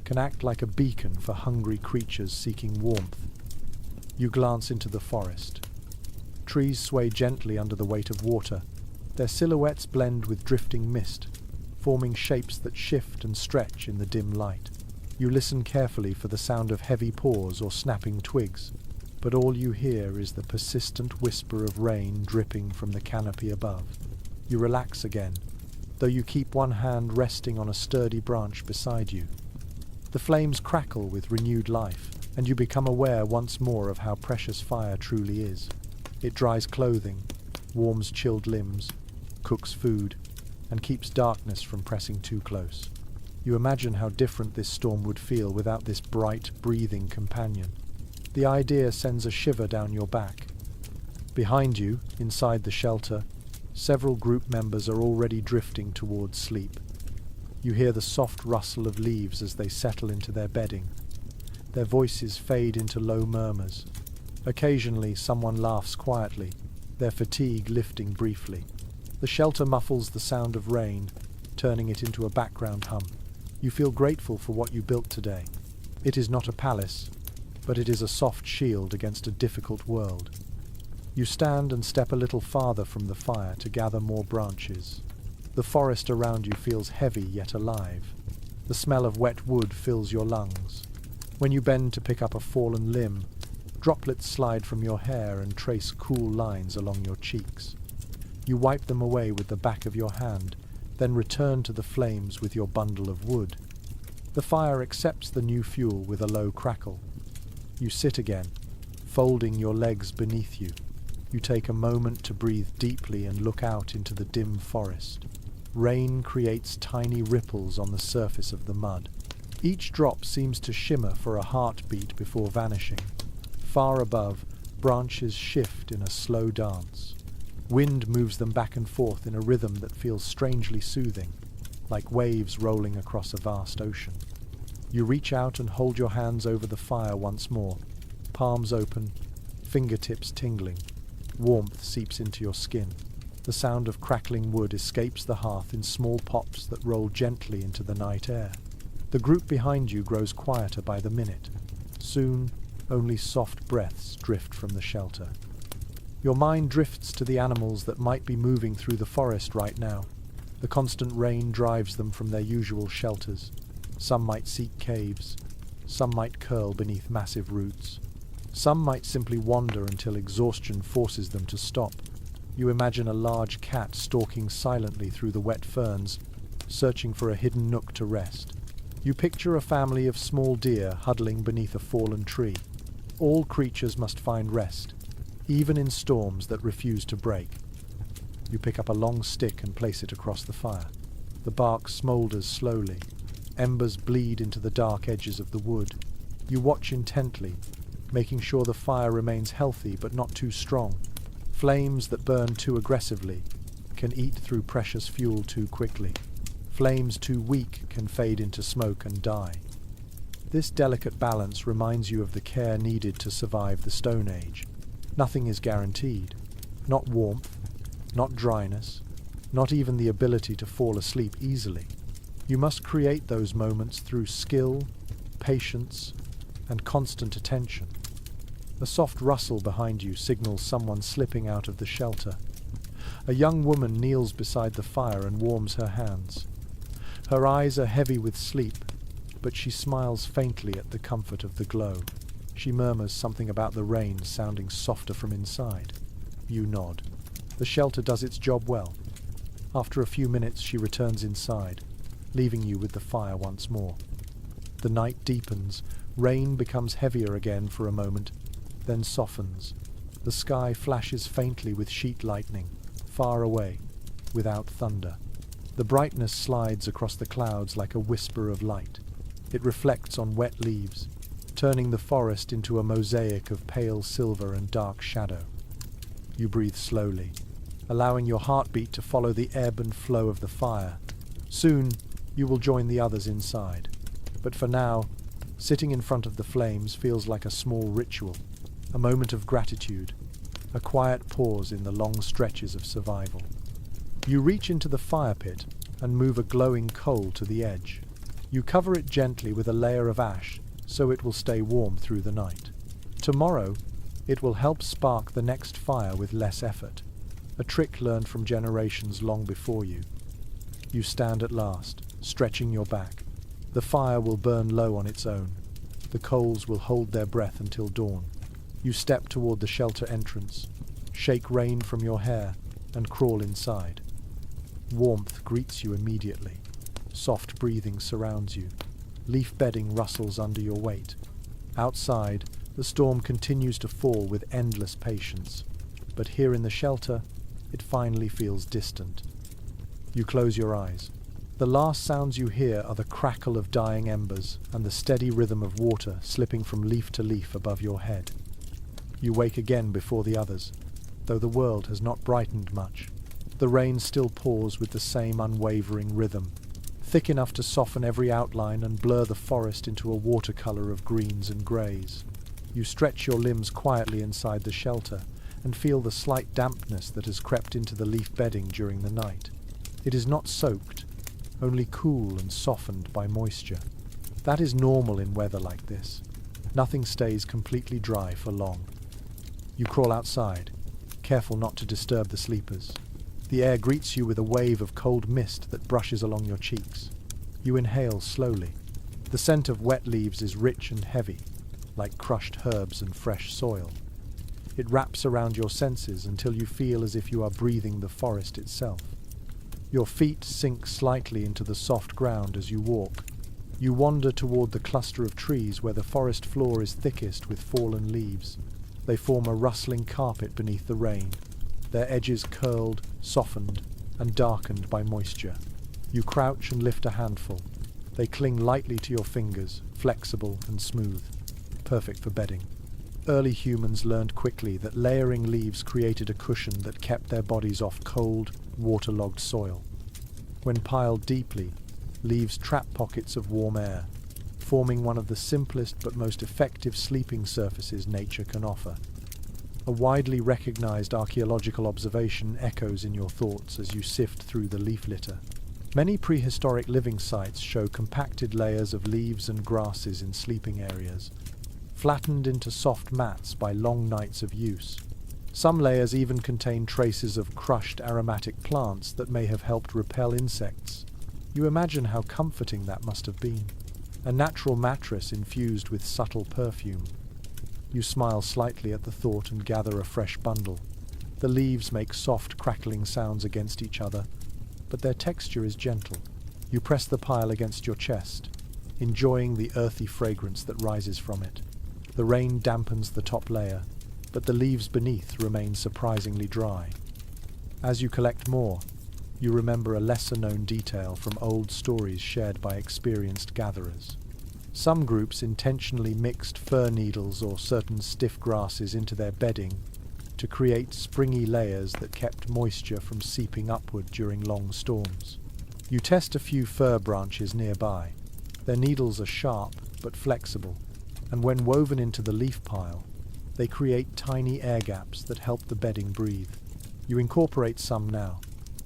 S1: can act like a beacon for hungry creatures seeking warmth. You glance into the forest. Trees sway gently under the weight of water. Their silhouettes blend with drifting mist, forming shapes that shift and stretch in the dim light. You listen carefully for the sound of heavy paws or snapping twigs, but all you hear is the persistent whisper of rain dripping from the canopy above. You relax again, though you keep one hand resting on a sturdy branch beside you. The flames crackle with renewed life, and you become aware once more of how precious fire truly is. It dries clothing, warms chilled limbs, cooks food, and keeps darkness from pressing too close. You imagine how different this storm would feel without this bright, breathing companion. The idea sends a shiver down your back. Behind you, inside the shelter, several group members are already drifting towards sleep. You hear the soft rustle of leaves as they settle into their bedding. Their voices fade into low murmurs, Occasionally, someone laughs quietly, their fatigue lifting briefly. The shelter muffles the sound of rain, turning it into a background hum. You feel grateful for what you built today. It is not a palace, but it is a soft shield against a difficult world. You stand and step a little farther from the fire to gather more branches. The forest around you feels heavy yet alive. The smell of wet wood fills your lungs. When you bend to pick up a fallen limb, droplets slide from your hair and trace cool lines along your cheeks. You wipe them away with the back of your hand, then return to the flames with your bundle of wood. The fire accepts the new fuel with a low crackle. You sit again, folding your legs beneath you. You take a moment to breathe deeply and look out into the dim forest. Rain creates tiny ripples on the surface of the mud. Each drop seems to shimmer for a heartbeat before vanishing. Far above, branches shift in a slow dance. Wind moves them back and forth in a rhythm that feels strangely soothing, like waves rolling across a vast ocean. You reach out and hold your hands over the fire once more, palms open, fingertips tingling. Warmth seeps into your skin. The sound of crackling wood escapes the hearth in small pops that roll gently into the night air. The group behind you grows quieter by the minute. Soon, only soft breaths drift from the shelter. Your mind drifts to the animals that might be moving through the forest right now. The constant rain drives them from their usual shelters. Some might seek caves. Some might curl beneath massive roots. Some might simply wander until exhaustion forces them to stop. You imagine a large cat stalking silently through the wet ferns, searching for a hidden nook to rest. You picture a family of small deer huddling beneath a fallen tree. All creatures must find rest, even in storms that refuse to break. You pick up a long stick and place it across the fire. The bark smoulders slowly. Embers bleed into the dark edges of the wood. You watch intently, making sure the fire remains healthy but not too strong. Flames that burn too aggressively can eat through precious fuel too quickly. Flames too weak can fade into smoke and die. This delicate balance reminds you of the care needed to survive the Stone Age. Nothing is guaranteed. Not warmth, not dryness, not even the ability to fall asleep easily. You must create those moments through skill, patience, and constant attention. A soft rustle behind you signals someone slipping out of the shelter. A young woman kneels beside the fire and warms her hands. Her eyes are heavy with sleep, but she smiles faintly at the comfort of the glow. She murmurs something about the rain sounding softer from inside. You nod. The shelter does its job well. After a few minutes she returns inside, leaving you with the fire once more. The night deepens. Rain becomes heavier again for a moment, then softens. The sky flashes faintly with sheet lightning, far away, without thunder. The brightness slides across the clouds like a whisper of light. It reflects on wet leaves, turning the forest into a mosaic of pale silver and dark shadow. You breathe slowly, allowing your heartbeat to follow the ebb and flow of the fire. Soon, you will join the others inside. But for now, sitting in front of the flames feels like a small ritual, a moment of gratitude, a quiet pause in the long stretches of survival. You reach into the fire pit and move a glowing coal to the edge. You cover it gently with a layer of ash so it will stay warm through the night. Tomorrow, it will help spark the next fire with less effort, a trick learned from generations long before you. You stand at last, stretching your back. The fire will burn low on its own. The coals will hold their breath until dawn. You step toward the shelter entrance, shake rain from your hair, and crawl inside. Warmth greets you immediately. Soft breathing surrounds you. Leaf bedding rustles under your weight. Outside, the storm continues to fall with endless patience, but here in the shelter, it finally feels distant. You close your eyes. The last sounds you hear are the crackle of dying embers and the steady rhythm of water slipping from leaf to leaf above your head. You wake again before the others, though the world has not brightened much. The rain still pours with the same unwavering rhythm, thick enough to soften every outline and blur the forest into a watercolor of greens and greys. You stretch your limbs quietly inside the shelter and feel the slight dampness that has crept into the leaf bedding during the night. It is not soaked, only cool and softened by moisture. That is normal in weather like this. Nothing stays completely dry for long. You crawl outside, careful not to disturb the sleepers. The air greets you with a wave of cold mist that brushes along your cheeks. You inhale slowly. The scent of wet leaves is rich and heavy, like crushed herbs and fresh soil. It wraps around your senses until you feel as if you are breathing the forest itself. Your feet sink slightly into the soft ground as you walk. You wander toward the cluster of trees where the forest floor is thickest with fallen leaves. They form a rustling carpet beneath the rain, their edges curled, softened, and darkened by moisture. You crouch and lift a handful. They cling lightly to your fingers, flexible and smooth, perfect for bedding. Early humans learned quickly that layering leaves created a cushion that kept their bodies off cold, waterlogged soil. When piled deeply, leaves trap pockets of warm air, forming one of the simplest but most effective sleeping surfaces nature can offer. A widely recognized archaeological observation echoes in your thoughts as you sift through the leaf litter. Many prehistoric living sites show compacted layers of leaves and grasses in sleeping areas, flattened into soft mats by long nights of use. Some layers even contain traces of crushed aromatic plants that may have helped repel insects. You imagine how comforting that must have been. A natural mattress infused with subtle perfume. You smile slightly at the thought and gather a fresh bundle. The leaves make soft, crackling sounds against each other, but their texture is gentle. You press the pile against your chest, enjoying the earthy fragrance that rises from it. The rain dampens the top layer, but the leaves beneath remain surprisingly dry. As you collect more, you remember a lesser-known detail from old stories shared by experienced gatherers. Some groups intentionally mixed fir needles or certain stiff grasses into their bedding to create springy layers that kept moisture from seeping upward during long storms. You test a few fir branches nearby. Their needles are sharp but flexible, and when woven into the leaf pile, they create tiny air gaps that help the bedding breathe. You incorporate some now,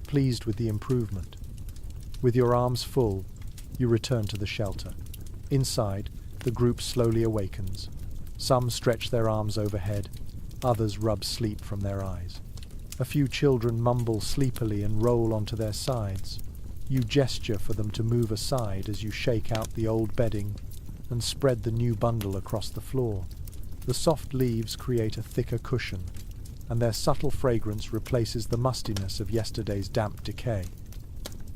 S1: pleased with the improvement. With your arms full, you return to the shelter. Inside, the group slowly awakens. Some stretch their arms overhead, others rub sleep from their eyes. A few children mumble sleepily and roll onto their sides. You gesture for them to move aside as you shake out the old bedding and spread the new bundle across the floor. The soft leaves create a thicker cushion, and their subtle fragrance replaces the mustiness of yesterday's damp decay.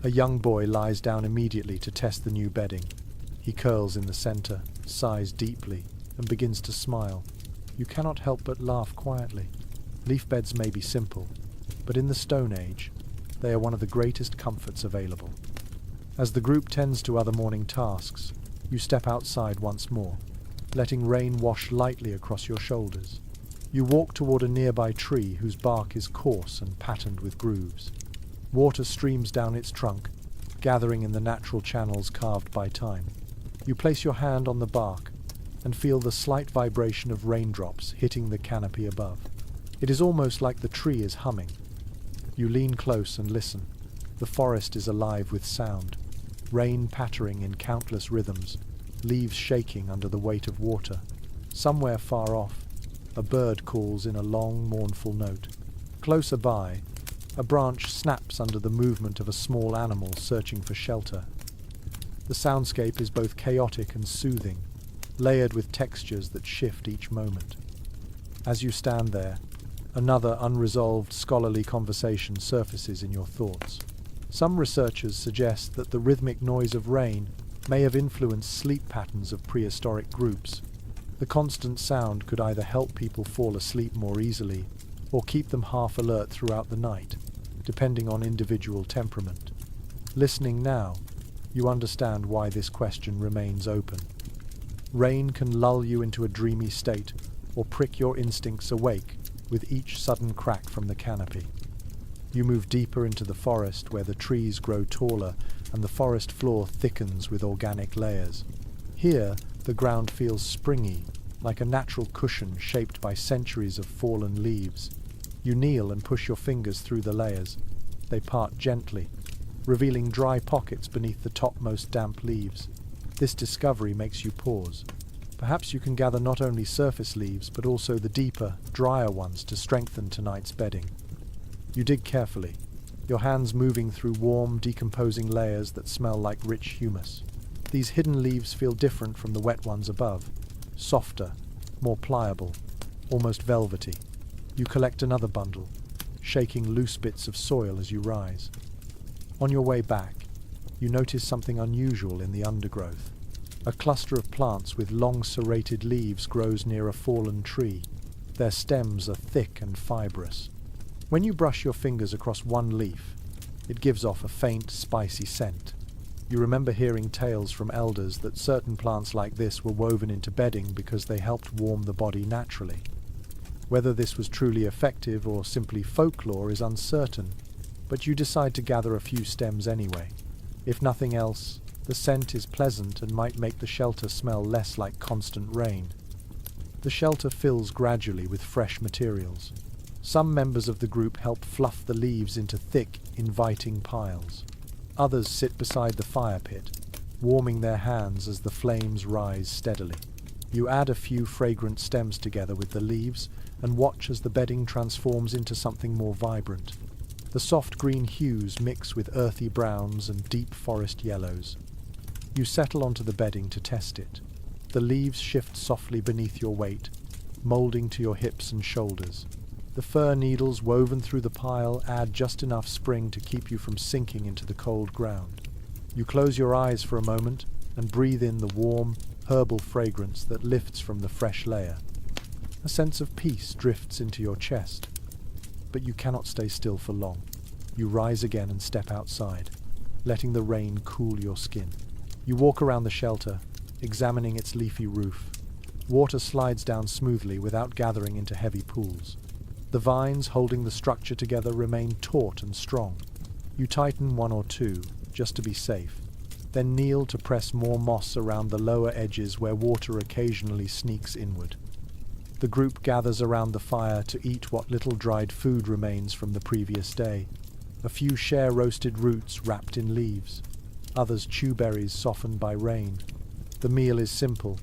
S1: A young boy lies down immediately to test the new bedding. He curls in the center, sighs deeply, and begins to smile. You cannot help but laugh quietly. Leaf beds may be simple, but in the Stone Age, they are one of the greatest comforts available. As the group tends to other morning tasks, you step outside once more, letting rain wash lightly across your shoulders. You walk toward a nearby tree whose bark is coarse and patterned with grooves. Water streams down its trunk, gathering in the natural channels carved by time. You place your hand on the bark and feel the slight vibration of raindrops hitting the canopy above. It is almost like the tree is humming. You lean close and listen. The forest is alive with sound, rain pattering in countless rhythms, leaves shaking under the weight of water. Somewhere far off, a bird calls in a long, mournful note. Closer by, a branch snaps under the movement of a small animal searching for shelter. The soundscape is both chaotic and soothing, layered with textures that shift each moment. As you stand there, another unresolved scholarly conversation surfaces in your thoughts. Some researchers suggest that the rhythmic noise of rain may have influenced sleep patterns of prehistoric groups. The constant sound could either help people fall asleep more easily or keep them half alert throughout the night, depending on individual temperament. Listening now, you understand why this question remains open. Rain can lull you into a dreamy state or prick your instincts awake with each sudden crack from the canopy. You move deeper into the forest where the trees grow taller and the forest floor thickens with organic layers. Here, the ground feels springy, like a natural cushion shaped by centuries of fallen leaves. You kneel and push your fingers through the layers. They part gently, revealing dry pockets beneath the topmost damp leaves. This discovery makes you pause. Perhaps you can gather not only surface leaves, but also the deeper, drier ones to strengthen tonight's bedding. You dig carefully, your hands moving through warm, decomposing layers that smell like rich humus. These hidden leaves feel different from the wet ones above, softer, more pliable, almost velvety. You collect another bundle, shaking loose bits of soil as you rise. On your way back, you notice something unusual in the undergrowth. A cluster of plants with long serrated leaves grows near a fallen tree. Their stems are thick and fibrous. When you brush your fingers across one leaf, it gives off a faint, spicy scent. You remember hearing tales from elders that certain plants like this were woven into bedding because they helped warm the body naturally. Whether this was truly effective or simply folklore is uncertain, but you decide to gather a few stems anyway. If nothing else, the scent is pleasant and might make the shelter smell less like constant rain. The shelter fills gradually with fresh materials. Some members of the group help fluff the leaves into thick, inviting piles. Others sit beside the fire pit, warming their hands as the flames rise steadily. You add a few fragrant stems together with the leaves and watch as the bedding transforms into something more vibrant. The soft green hues mix with earthy browns and deep forest yellows. You settle onto the bedding to test it. The leaves shift softly beneath your weight, molding to your hips and shoulders. The fir needles woven through the pile add just enough spring to keep you from sinking into the cold ground. You close your eyes for a moment and breathe in the warm, herbal fragrance that lifts from the fresh layer. A sense of peace drifts into your chest, but you cannot stay still for long. You rise again and step outside, letting the rain cool your skin. You walk around the shelter, examining its leafy roof. Water slides down smoothly without gathering into heavy pools. The vines holding the structure together remain taut and strong. You tighten one or two, just to be safe, then kneel to press more moss around the lower edges where water occasionally sneaks inward. The group gathers around the fire to eat what little dried food remains from the previous day. A few share roasted roots wrapped in leaves. Others chew berries softened by rain. The meal is simple,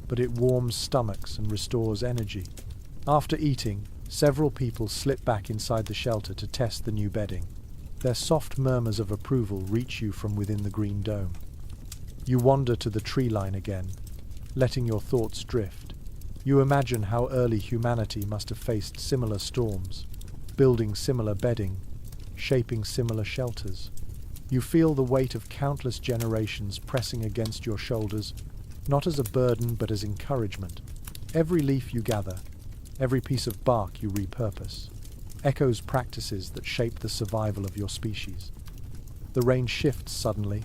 S1: but it warms stomachs and restores energy. After eating, several people slip back inside the shelter to test the new bedding. Their soft murmurs of approval reach you from within the green dome. You wander to the tree line again, letting your thoughts drift. You imagine how early humanity must have faced similar storms, building similar bedding, shaping similar shelters. You feel the weight of countless generations pressing against your shoulders, not as a burden but as encouragement. Every leaf you gather, every piece of bark you repurpose, echoes practices that shape the survival of your species. The rain shifts suddenly,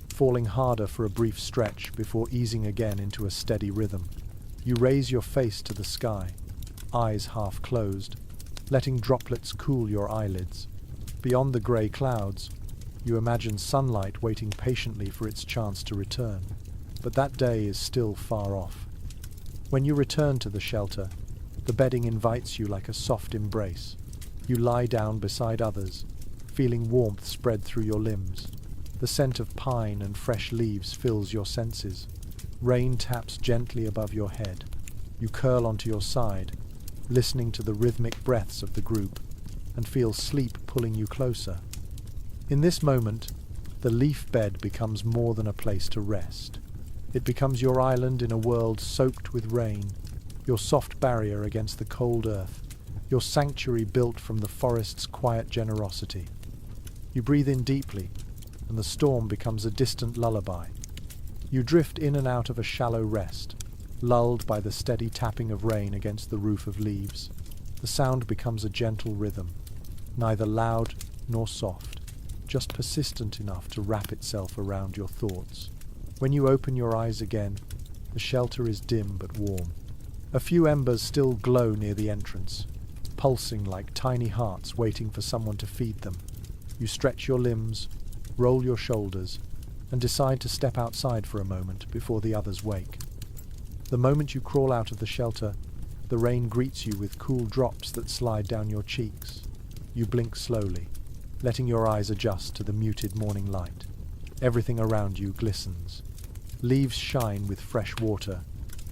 S1: falling harder for a brief stretch before easing again into a steady rhythm. You raise your face to the sky, eyes half closed, letting droplets cool your eyelids. Beyond the grey clouds, you imagine sunlight waiting patiently for its chance to return. But that day is still far off. When you return to the shelter, the bedding invites you like a soft embrace. You lie down beside others, feeling warmth spread through your limbs. The scent of pine and fresh leaves fills your senses. Rain taps gently above your head. You curl onto your side, listening to the rhythmic breaths of the group, and feel sleep pulling you closer. In this moment, the leaf bed becomes more than a place to rest. It becomes your island in a world soaked with rain, your soft barrier against the cold earth, your sanctuary built from the forest's quiet generosity. You breathe in deeply, and the storm becomes a distant lullaby. You drift in and out of a shallow rest, lulled by the steady tapping of rain against the roof of leaves. The sound becomes a gentle rhythm, neither loud nor soft, just persistent enough to wrap itself around your thoughts. When you open your eyes again, the shelter is dim but warm. A few embers still glow near the entrance, pulsing like tiny hearts waiting for someone to feed them. You stretch your limbs, roll your shoulders, and decide to step outside for a moment before the others wake. The moment you crawl out of the shelter, the rain greets you with cool drops that slide down your cheeks. You blink slowly, letting your eyes adjust to the muted morning light. Everything around you glistens. Leaves shine with fresh water.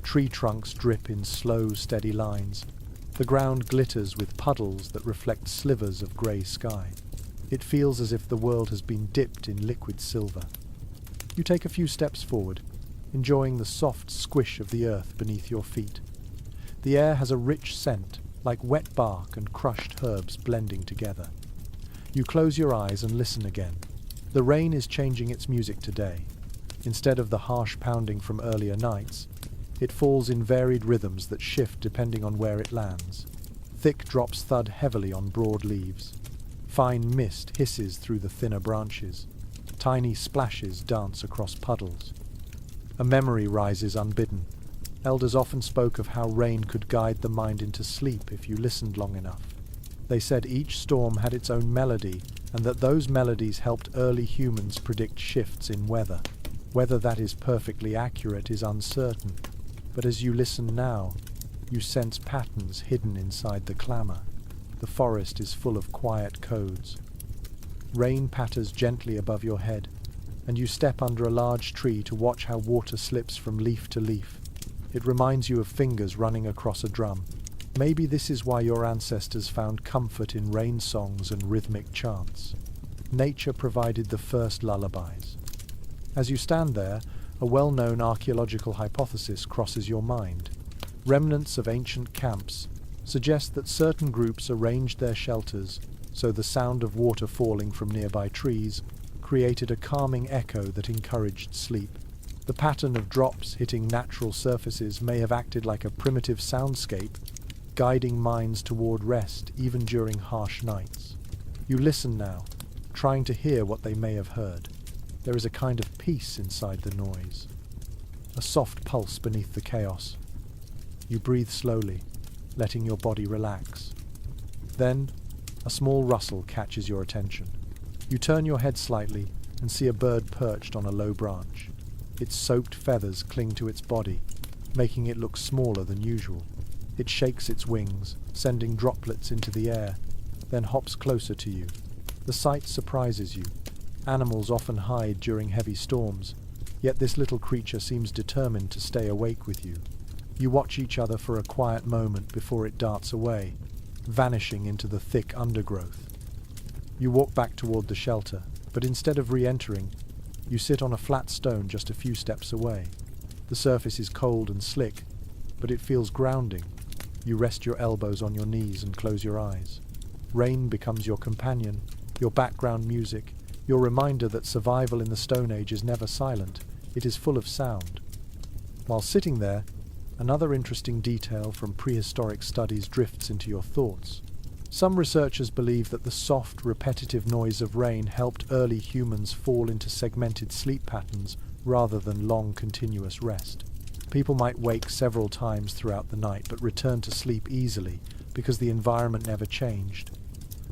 S1: Tree trunks drip in slow, steady lines. The ground glitters with puddles that reflect slivers of grey sky. It feels as if the world has been dipped in liquid silver. You take a few steps forward, enjoying the soft squish of the earth beneath your feet. The air has a rich scent, like wet bark and crushed herbs blending together. You close your eyes and listen again. The rain is changing its music today. Instead of the harsh pounding from earlier nights, it falls in varied rhythms that shift depending on where it lands. Thick drops thud heavily on broad leaves. Fine mist hisses through the thinner branches. Tiny splashes dance across puddles. A memory rises unbidden. Elders often spoke of how rain could guide the mind into sleep if you listened long enough. They said each storm had its own melody, and that those melodies helped early humans predict shifts in weather. Whether that is perfectly accurate is uncertain, but as you listen now, you sense patterns hidden inside the clamour. The forest is full of quiet codes. Rain patters gently above your head, and you step under a large tree to watch how water slips from leaf to leaf. It reminds you of fingers running across a drum. Maybe this is why your ancestors found comfort in rain songs and rhythmic chants. Nature provided the first lullabies. As you stand there, a well-known archaeological hypothesis crosses your mind. Remnants of ancient camps suggest that certain groups arranged their shelters so the sound of water falling from nearby trees created a calming echo that encouraged sleep. The pattern of drops hitting natural surfaces may have acted like a primitive soundscape, guiding minds toward rest even during harsh nights. You listen now, trying to hear what they may have heard. There is a kind of peace inside the noise, a soft pulse beneath the chaos. You breathe slowly, letting your body relax. Then, a small rustle catches your attention. You turn your head slightly and see a bird perched on a low branch. Its soaked feathers cling to its body, making it look smaller than usual. It shakes its wings, sending droplets into the air, then hops closer to you. The sight surprises you. Animals often hide during heavy storms, yet this little creature seems determined to stay awake with you. You watch each other for a quiet moment before it darts away, vanishing into the thick undergrowth. You walk back toward the shelter, but instead of re-entering, you sit on a flat stone just a few steps away. The surface is cold and slick, but it feels grounding. You rest your elbows on your knees and close your eyes. Rain becomes your companion, your background music, your reminder that survival in the Stone Age is never silent, it is full of sound. While sitting there, another interesting detail from prehistoric studies drifts into your thoughts. Some researchers believe that the soft, repetitive noise of rain helped early humans fall into segmented sleep patterns rather than long, continuous rest. People might wake several times throughout the night but return to sleep easily because the environment never changed.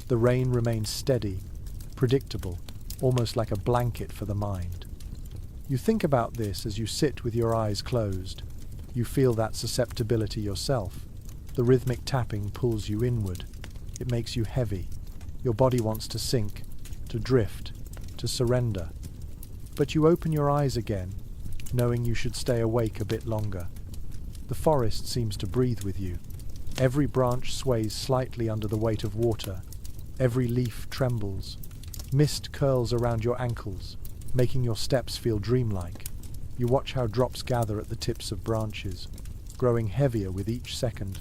S1: The rain remained steady, predictable, almost like a blanket for the mind. You think about this as you sit with your eyes closed. You feel that susceptibility yourself. The rhythmic tapping pulls you inward. It makes you heavy. Your body wants to sink, to drift, to surrender. But you open your eyes again, knowing you should stay awake a bit longer. The forest seems to breathe with you. Every branch sways slightly under the weight of water. Every leaf trembles. Mist curls around your ankles, making your steps feel dreamlike. You watch how drops gather at the tips of branches, growing heavier with each second,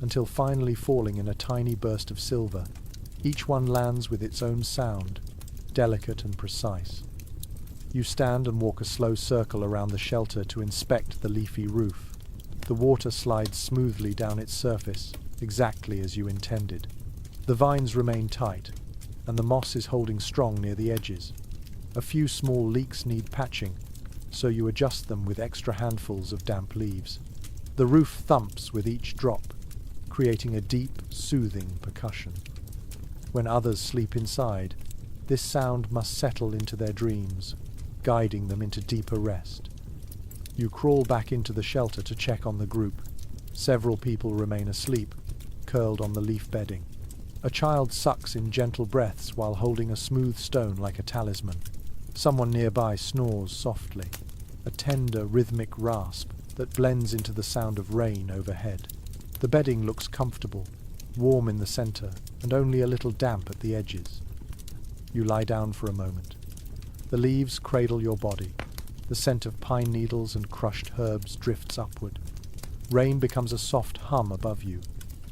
S1: until finally falling in a tiny burst of silver. Each one lands with its own sound, delicate and precise. You stand and walk a slow circle around the shelter to inspect the leafy roof. The water slides smoothly down its surface, exactly as you intended. The vines remain tight, and the moss is holding strong near the edges. A few small leaks need patching, so you adjust them with extra handfuls of damp leaves. The roof thumps with each drop, creating a deep, soothing percussion. When others sleep inside, this sound must settle into their dreams, guiding them into deeper rest. You crawl back into the shelter to check on the group. Several people remain asleep, curled on the leaf bedding. A child sucks in gentle breaths while holding a smooth stone like a talisman. Someone nearby snores softly, a tender, rhythmic rasp that blends into the sound of rain overhead. The bedding looks comfortable, warm in the center, and only a little damp at the edges. You lie down for a moment. The leaves cradle your body. The scent of pine needles and crushed herbs drifts upward. Rain becomes a soft hum above you,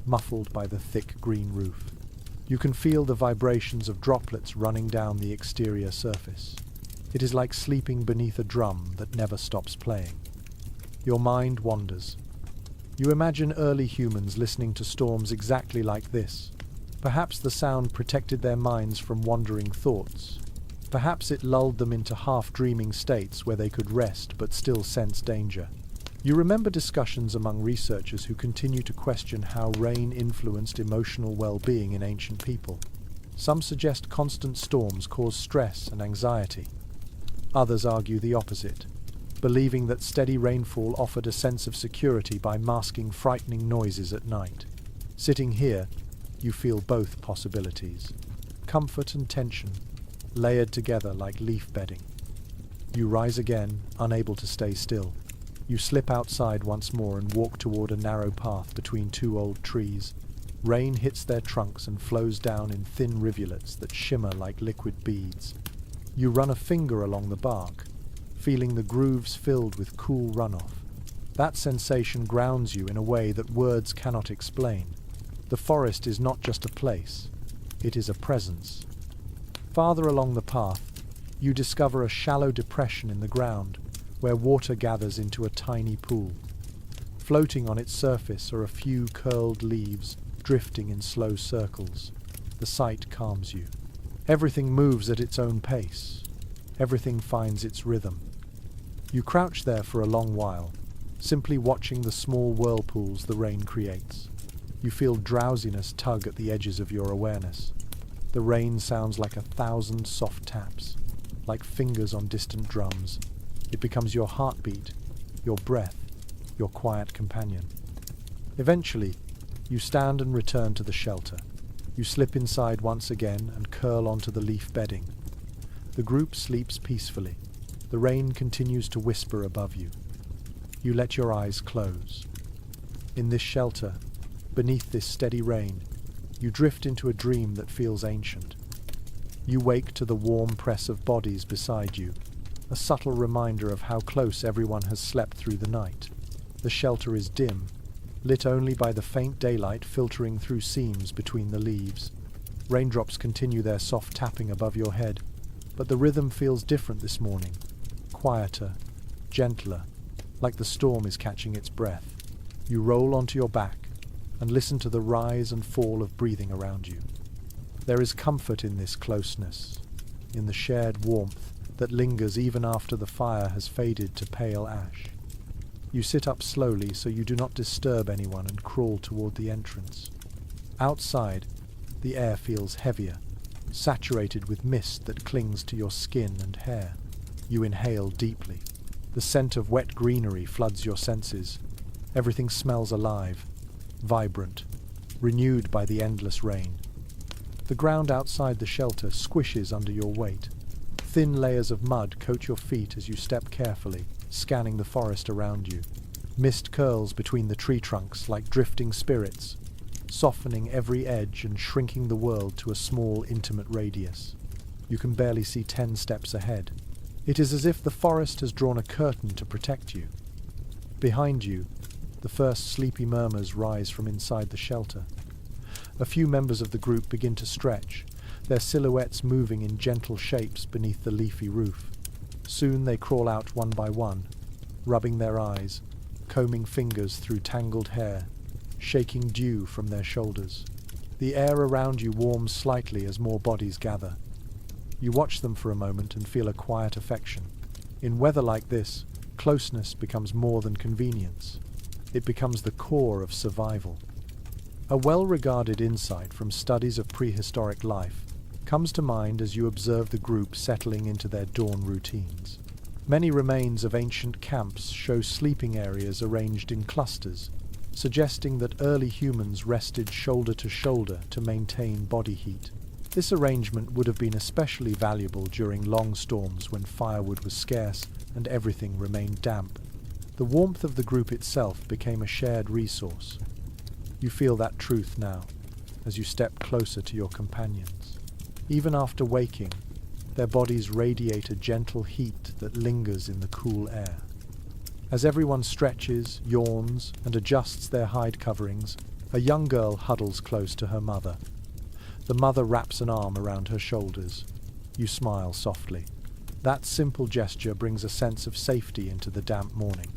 S1: muffled by the thick green roof. You can feel the vibrations of droplets running down the exterior surface. It is like sleeping beneath a drum that never stops playing. Your mind wanders. You imagine early humans listening to storms exactly like this. Perhaps the sound protected their minds from wandering thoughts. Perhaps it lulled them into half-dreaming states where they could rest but still sense danger. You remember discussions among researchers who continue to question how rain influenced emotional well-being in ancient people. Some suggest constant storms cause stress and anxiety. Others argue the opposite, believing that steady rainfall offered a sense of security by masking frightening noises at night. Sitting here, you feel both possibilities, comfort and tension, layered together like leaf bedding. You rise again, unable to stay still. You slip outside once more and walk toward a narrow path between two old trees. Rain hits their trunks and flows down in thin rivulets that shimmer like liquid beads. You run a finger along the bark, feeling the grooves filled with cool runoff. That sensation grounds you in a way that words cannot explain. The forest is not just a place, it is a presence. Farther along the path, you discover a shallow depression in the ground, where water gathers into a tiny pool. Floating on its surface are a few curled leaves, drifting in slow circles. The sight calms you. Everything moves at its own pace. Everything finds its rhythm. You crouch there for a long while, simply watching the small whirlpools the rain creates. You feel drowsiness tug at the edges of your awareness. The rain sounds like 1,000 soft taps, like fingers on distant drums. It becomes your heartbeat, your breath, your quiet companion. Eventually, you stand and return to the shelter. You slip inside once again and curl onto the leaf bedding. The group sleeps peacefully. The rain continues to whisper above you. You let your eyes close. In this shelter, beneath this steady rain, you drift into a dream that feels ancient. You wake to the warm press of bodies beside you, a subtle reminder of how close everyone has slept through the night. The shelter is dim, lit only by the faint daylight filtering through seams between the leaves. Raindrops continue their soft tapping above your head, but the rhythm feels different this morning, quieter, gentler, like the storm is catching its breath. You roll onto your back and listen to the rise and fall of breathing around you. There is comfort in this closeness, in the shared warmth that lingers even after the fire has faded to pale ash. You sit up slowly so you do not disturb anyone and crawl toward the entrance. Outside, the air feels heavier, saturated with mist that clings to your skin and hair. You inhale deeply. The scent of wet greenery floods your senses. Everything smells alive, vibrant, renewed by the endless rain. The ground outside the shelter squishes under your weight. Thin layers of mud coat your feet as you step carefully, scanning the forest around you. Mist curls between the tree trunks like drifting spirits, softening every edge and shrinking the world to a small, intimate radius. You can barely see 10 steps ahead. It is as if the forest has drawn a curtain to protect you. Behind you, the first sleepy murmurs rise from inside the shelter. A few members of the group begin to stretch, their silhouettes moving in gentle shapes beneath the leafy roof. Soon they crawl out one by one, rubbing their eyes, combing fingers through tangled hair, shaking dew from their shoulders. The air around you warms slightly as more bodies gather. You watch them for a moment and feel a quiet affection. In weather like this, closeness becomes more than convenience. It becomes the core of survival. A well-regarded insight from studies of prehistoric life comes to mind as you observe the group settling into their dawn routines. Many remains of ancient camps show sleeping areas arranged in clusters, suggesting that early humans rested shoulder to shoulder to maintain body heat. This arrangement would have been especially valuable during long storms when firewood was scarce and everything remained damp. The warmth of the group itself became a shared resource. You feel that truth now, as you step closer to your companions. Even after waking, their bodies radiate a gentle heat that lingers in the cool air. As everyone stretches, yawns, and adjusts their hide coverings, a young girl huddles close to her mother. The mother wraps an arm around her shoulders. You smile softly. That simple gesture brings a sense of safety into the damp morning.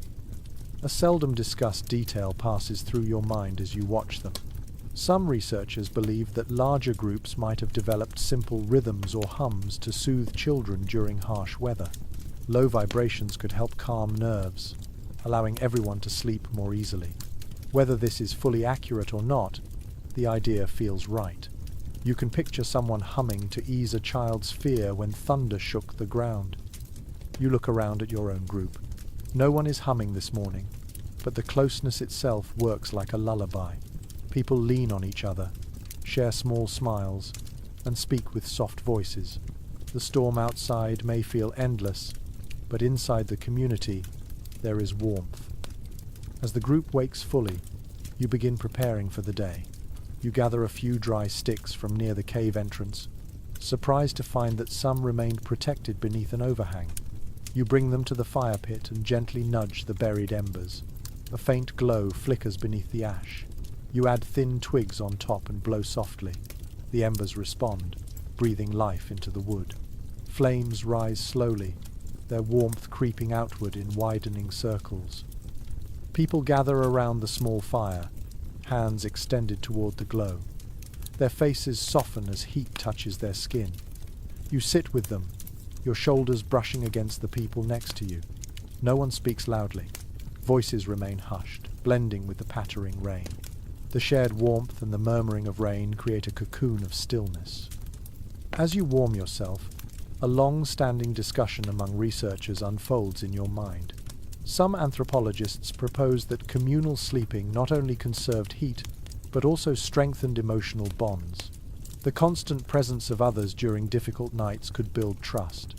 S1: A seldom discussed detail passes through your mind as you watch them. Some researchers believe that larger groups might have developed simple rhythms or hums to soothe children during harsh weather. Low vibrations could help calm nerves, allowing everyone to sleep more easily. Whether this is fully accurate or not, the idea feels right. You can picture someone humming to ease a child's fear when thunder shook the ground. You look around at your own group. No one is humming this morning, but the closeness itself works like a lullaby. People lean on each other, share small smiles, and speak with soft voices. The storm outside may feel endless, but inside the community, there is warmth. As the group wakes fully, you begin preparing for the day. You gather a few dry sticks from near the cave entrance, surprised to find that some remained protected beneath an overhang. You bring them to the fire pit and gently nudge the buried embers. A faint glow flickers beneath the ash. You add thin twigs on top and blow softly. The embers respond, breathing life into the wood. Flames rise slowly, their warmth creeping outward in widening circles. People gather around the small fire, hands extended toward the glow. Their faces soften as heat touches their skin. You sit with them, your shoulders brushing against the people next to you. No one speaks loudly. Voices remain hushed, blending with the pattering rain. The shared warmth and the murmuring of rain create a cocoon of stillness. As you warm yourself, a long-standing discussion among researchers unfolds in your mind. Some anthropologists propose that communal sleeping not only conserved heat, but also strengthened emotional bonds. The constant presence of others during difficult nights could build trust,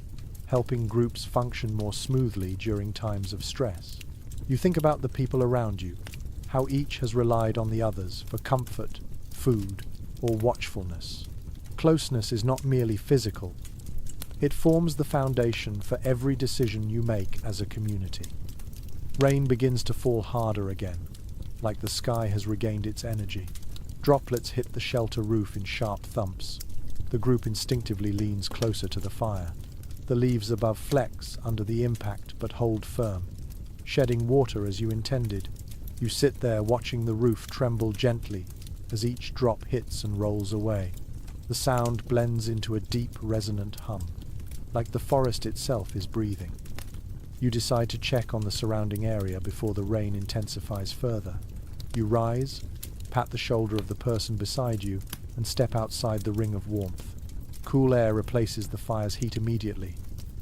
S1: helping groups function more smoothly during times of stress. You think about the people around you, how each has relied on the others for comfort, food, or watchfulness. Closeness is not merely physical. It forms the foundation for every decision you make as a community. Rain begins to fall harder again, like the sky has regained its energy. Droplets hit the shelter roof in sharp thumps. The group instinctively leans closer to the fire. The leaves above flex under the impact but hold firm, shedding water as you intended. You sit there watching the roof tremble gently as each drop hits and rolls away. The sound blends into a deep, resonant hum, like the forest itself is breathing. You decide to check on the surrounding area before the rain intensifies further. You rise, pat the shoulder of the person beside you, and step outside the ring of warmth. Cool air replaces the fire's heat immediately,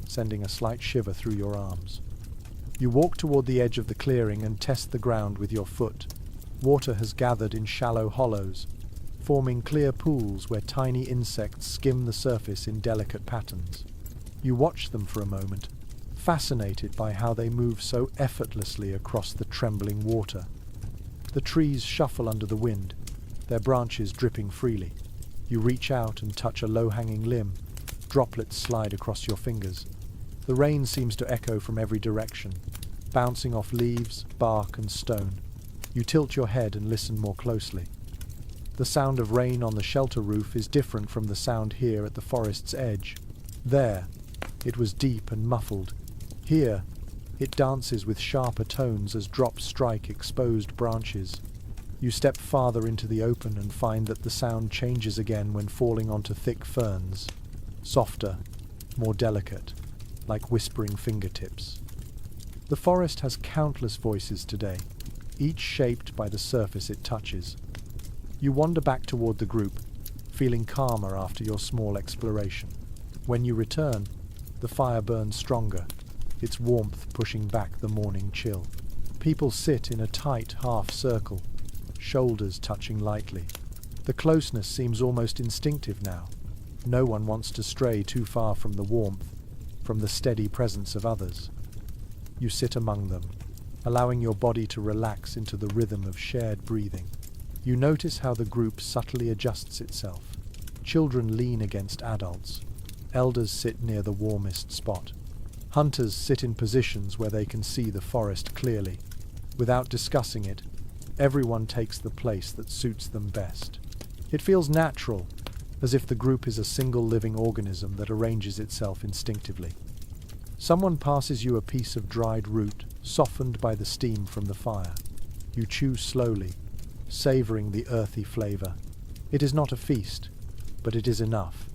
S1: sending a slight shiver through your arms. You walk toward the edge of the clearing and test the ground with your foot. Water has gathered in shallow hollows, forming clear pools where tiny insects skim the surface in delicate patterns. You watch them for a moment, fascinated by how they move so effortlessly across the trembling water. The trees shuffle under the wind, their branches dripping freely. You reach out and touch a low-hanging limb. Droplets slide across your fingers. The rain seems to echo from every direction, bouncing off leaves, bark, and stone. You tilt your head and listen more closely. The sound of rain on the shelter roof is different from the sound here at the forest's edge. There, it was deep and muffled. Here, it dances with sharper tones as drops strike exposed branches. You step farther into the open and find that the sound changes again when falling onto thick ferns, softer, more delicate, like whispering fingertips. The forest has countless voices today, each shaped by the surface it touches. You wander back toward the group, feeling calmer after your small exploration. When you return, the fire burns stronger, its warmth pushing back the morning chill. People sit in a tight half circle, shoulders touching lightly. The closeness seems almost instinctive now. No one wants to stray too far from the warmth, from the steady presence of others. You sit among them, allowing your body to relax into the rhythm of shared breathing. You notice how the group subtly adjusts itself. Children lean against adults. Elders sit near the warmest spot. Hunters sit in positions where they can see the forest clearly. Without discussing it, everyone takes the place that suits them best. It feels natural, as if the group is a single living organism that arranges itself instinctively. Someone passes you a piece of dried root, softened by the steam from the fire. You chew slowly, savouring the earthy flavour. It is not a feast, but it is enough.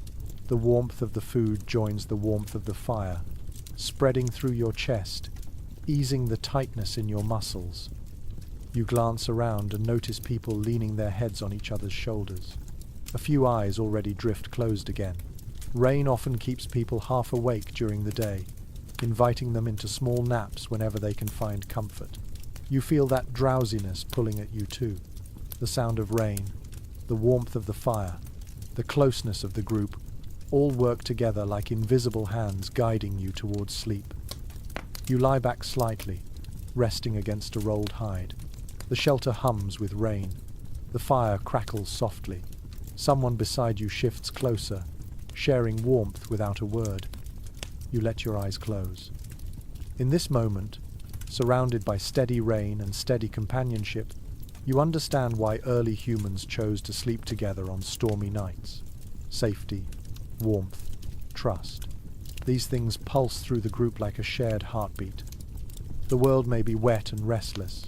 S1: The warmth of the food joins the warmth of the fire, spreading through your chest, easing the tightness in your muscles. You glance around and notice people leaning their heads on each other's shoulders. A few eyes already drift closed again. Rain often keeps people half awake during the day, inviting them into small naps whenever they can find comfort. You feel that drowsiness pulling at you too. The sound of rain, the warmth of the fire, the closeness of the group, all work together like invisible hands guiding you towards sleep. You lie back slightly, resting against a rolled hide. The shelter hums with rain. The fire crackles softly. Someone beside you shifts closer, sharing warmth without a word. You let your eyes close. In this moment, surrounded by steady rain and steady companionship, you understand why early humans chose to sleep together on stormy nights. Safety, warmth, trust. These things pulse through the group like a shared heartbeat. The world may be wet and restless,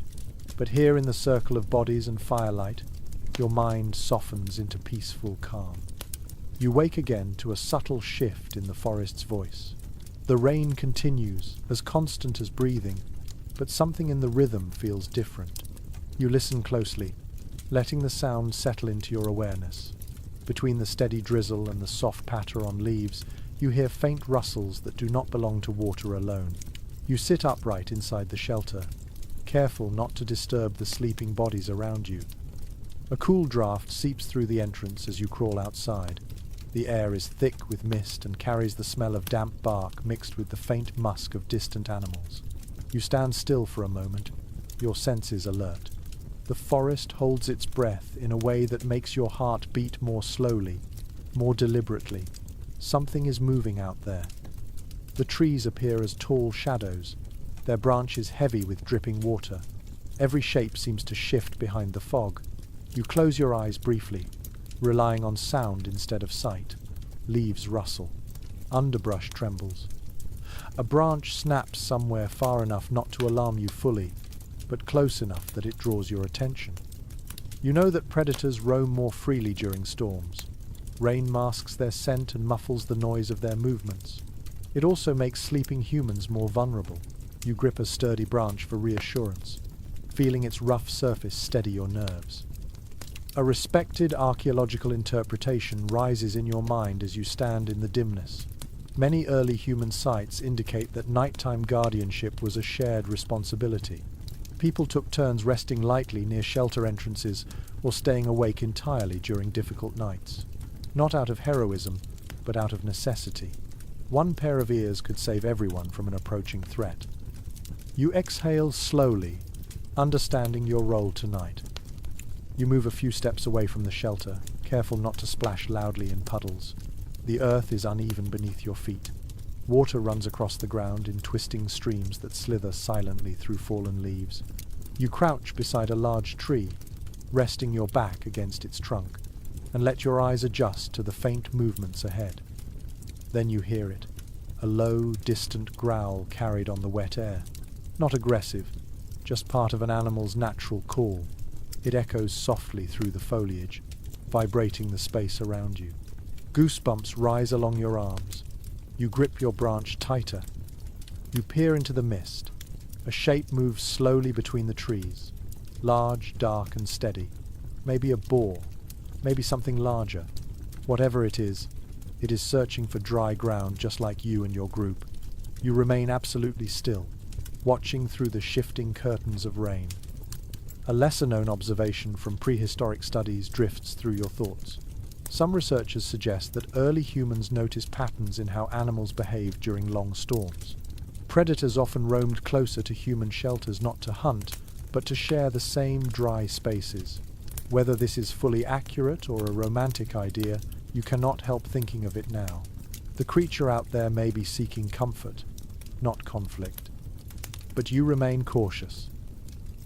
S1: but here in the circle of bodies and firelight, your mind softens into peaceful calm. You wake again to a subtle shift in the forest's voice. The rain continues, as constant as breathing, but something in the rhythm feels different. You listen closely, letting the sound settle into your awareness. Between the steady drizzle and the soft patter on leaves, you hear faint rustles that do not belong to water alone. You sit upright inside the shelter, careful not to disturb the sleeping bodies around you. A cool draft seeps through the entrance as you crawl outside. The air is thick with mist and carries the smell of damp bark mixed with the faint musk of distant animals. You stand still for a moment, your senses alert. The forest holds its breath in a way that makes your heart beat more slowly, more deliberately. Something is moving out there. The trees appear as tall shadows, their branches heavy with dripping water. Every shape seems to shift behind the fog. You close your eyes briefly, relying on sound instead of sight. Leaves rustle. Underbrush trembles. A branch snaps somewhere far enough not to alarm you fully, but close enough that it draws your attention. You know that predators roam more freely during storms. Rain masks their scent and muffles the noise of their movements. It also makes sleeping humans more vulnerable. You grip a sturdy branch for reassurance, feeling its rough surface steady your nerves. A respected archaeological interpretation rises in your mind as you stand in the dimness. Many early human sites indicate that nighttime guardianship was a shared responsibility. People took turns resting lightly near shelter entrances or staying awake entirely during difficult nights. Not out of heroism, but out of necessity. One pair of ears could save everyone from an approaching threat. You exhale slowly, understanding your role tonight. You move a few steps away from the shelter, careful not to splash loudly in puddles. The earth is uneven beneath your feet. Water runs across the ground in twisting streams that slither silently through fallen leaves. You crouch beside a large tree, resting your back against its trunk, and let your eyes adjust to the faint movements ahead. Then you hear it, a low, distant growl carried on the wet air. Not aggressive, just part of an animal's natural call. It echoes softly through the foliage, vibrating the space around you. Goosebumps rise along your arms. You grip your branch tighter. You peer into the mist. A shape moves slowly between the trees. Large, dark and steady. Maybe a boar. Maybe something larger. Whatever it is searching for dry ground just like you and your group. You remain absolutely still, watching through the shifting curtains of rain. A lesser-known observation from prehistoric studies drifts through your thoughts. Some researchers suggest that early humans noticed patterns in how animals behaved during long storms. Predators often roamed closer to human shelters not to hunt, but to share the same dry spaces. Whether this is fully accurate or a romantic idea, you cannot help thinking of it now. The creature out there may be seeking comfort, not conflict. But you remain cautious.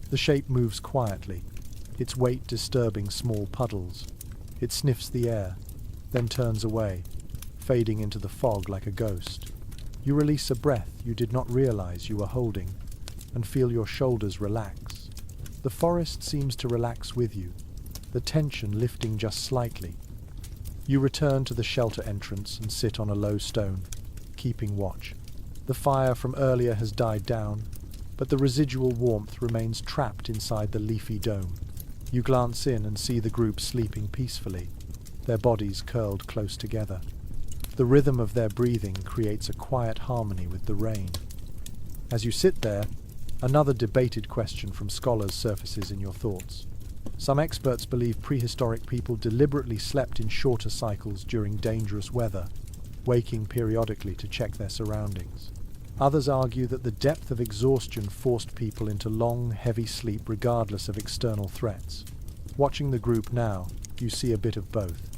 S1: The shape moves quietly, its weight disturbing small puddles. It sniffs the air, then turns away, fading into the fog like a ghost. You release a breath you did not realize you were holding, and feel your shoulders relax. The forest seems to relax with you, the tension lifting just slightly. You return to the shelter entrance and sit on a low stone, keeping watch. The fire from earlier has died down, but the residual warmth remains trapped inside the leafy dome. You glance in and see the group sleeping peacefully, their bodies curled close together. The rhythm of their breathing creates a quiet harmony with the rain. As you sit there, another debated question from scholars surfaces in your thoughts. Some experts believe prehistoric people deliberately slept in shorter cycles during dangerous weather, waking periodically to check their surroundings. Others argue that the depth of exhaustion forced people into long, heavy sleep regardless of external threats. Watching the group now, you see a bit of both.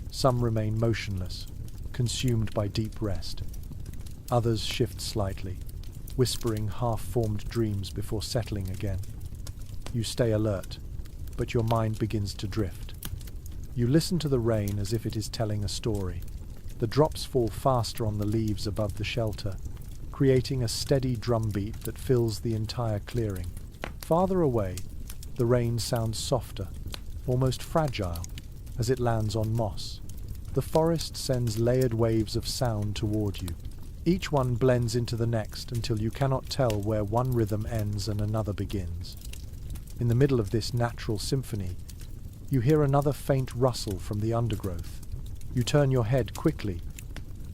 S1: Some remain motionless, consumed by deep rest. Others shift slightly, whispering half-formed dreams before settling again. You stay alert, but your mind begins to drift. You listen to the rain as if it is telling a story. The drops fall faster on the leaves above the shelter, creating a steady drumbeat that fills the entire clearing. Farther away, the rain sounds softer, almost fragile, as it lands on moss. The forest sends layered waves of sound toward you. Each one blends into the next until you cannot tell where one rhythm ends and another begins. In the middle of this natural symphony, you hear another faint rustle from the undergrowth. You turn your head quickly,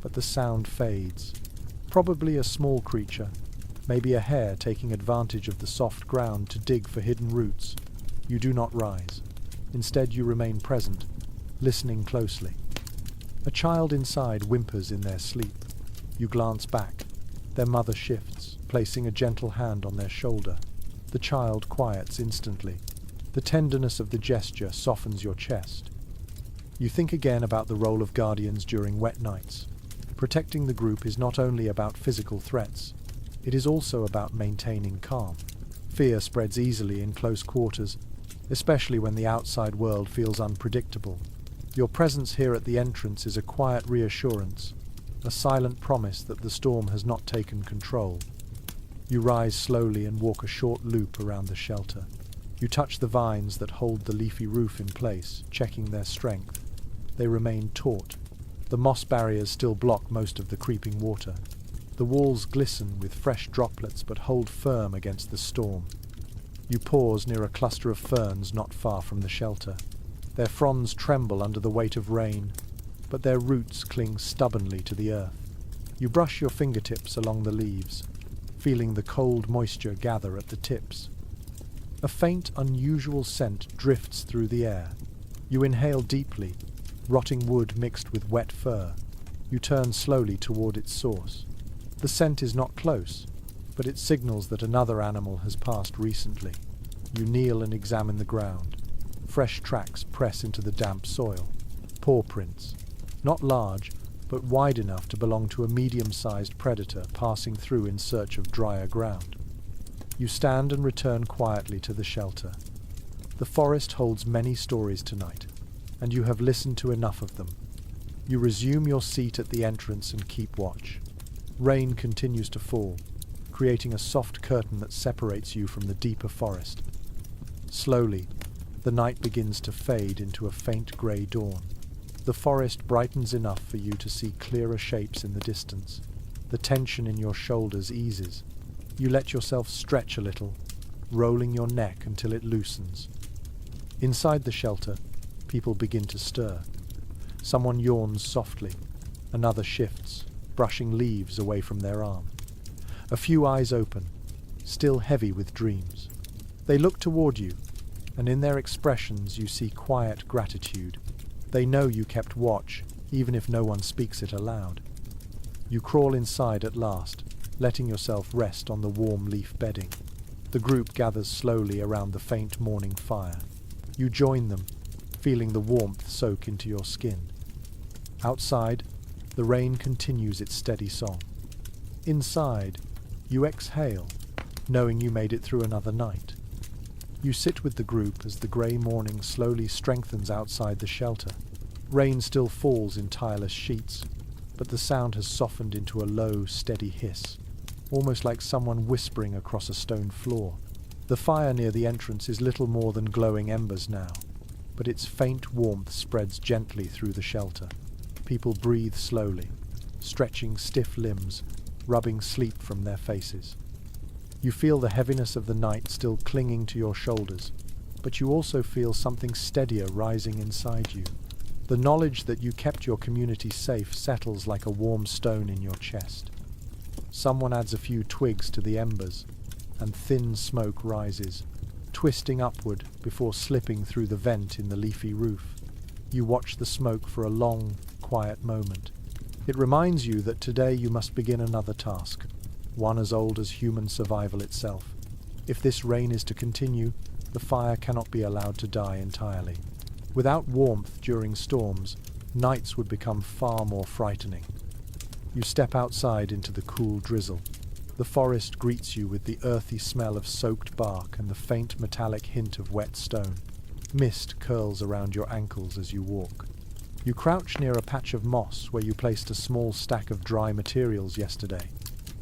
S1: but the sound fades. Probably a small creature, maybe a hare taking advantage of the soft ground to dig for hidden roots. You do not rise. Instead, you remain present, listening closely. A child inside whimpers in their sleep. You glance back. Their mother shifts, placing a gentle hand on their shoulder. The child quiets instantly. The tenderness of the gesture softens your chest. You think again about the role of guardians during wet nights. Protecting the group is not only about physical threats, it is also about maintaining calm. Fear spreads easily in close quarters, especially when the outside world feels unpredictable. Your presence here at the entrance is a quiet reassurance, a silent promise that the storm has not taken control. You rise slowly and walk a short loop around the shelter. You touch the vines that hold the leafy roof in place, checking their strength. They remain taut. The moss barriers still block most of the creeping water. The walls glisten with fresh droplets but hold firm against the storm. You pause near a cluster of ferns not far from the shelter. Their fronds tremble under the weight of rain, but their roots cling stubbornly to the earth. You brush your fingertips along the leaves, feeling the cold moisture gather at the tips. A faint, unusual scent drifts through the air. You inhale deeply, rotting wood mixed with wet fur. You turn slowly toward its source. The scent is not close, but it signals that another animal has passed recently. You kneel and examine the ground. Fresh tracks press into the damp soil. Paw prints, not large, but wide enough to belong to a medium-sized predator passing through in search of drier ground. You stand and return quietly to the shelter. The forest holds many stories tonight, and you have listened to enough of them. You resume your seat at the entrance and keep watch. Rain continues to fall, creating a soft curtain that separates you from the deeper forest. Slowly, the night begins to fade into a faint grey dawn. The forest brightens enough for you to see clearer shapes in the distance. The tension in your shoulders eases. You let yourself stretch a little, rolling your neck until it loosens. Inside the shelter, people begin to stir. Someone yawns softly. Another shifts, brushing leaves away from their arm. A few eyes open, still heavy with dreams. They look toward you, and in their expressions you see quiet gratitude. They know you kept watch, even if no one speaks it aloud. You crawl inside at last, letting yourself rest on the warm leaf bedding. The group gathers slowly around the faint morning fire. You join them, feeling the warmth soak into your skin. Outside, the rain continues its steady song. Inside, you exhale, knowing you made it through another night. You sit with the group as the grey morning slowly strengthens outside the shelter. Rain still falls in tireless sheets, but the sound has softened into a low, steady hiss, almost like someone whispering across a stone floor. The fire near the entrance is little more than glowing embers now, but its faint warmth spreads gently through the shelter. People breathe slowly, stretching stiff limbs, rubbing sleep from their faces. You feel the heaviness of the night still clinging to your shoulders, but you also feel something steadier rising inside you. The knowledge that you kept your community safe settles like a warm stone in your chest. Someone adds a few twigs to the embers, and thin smoke rises, twisting upward before slipping through the vent in the leafy roof. You watch the smoke for a long, quiet moment. It reminds you that today you must begin another task, one as old as human survival itself. If this rain is to continue, the fire cannot be allowed to die entirely. Without warmth during storms, nights would become far more frightening. You step outside into the cool drizzle. The forest greets you with the earthy smell of soaked bark and the faint metallic hint of wet stone. Mist curls around your ankles as you walk. You crouch near a patch of moss where you placed a small stack of dry materials yesterday.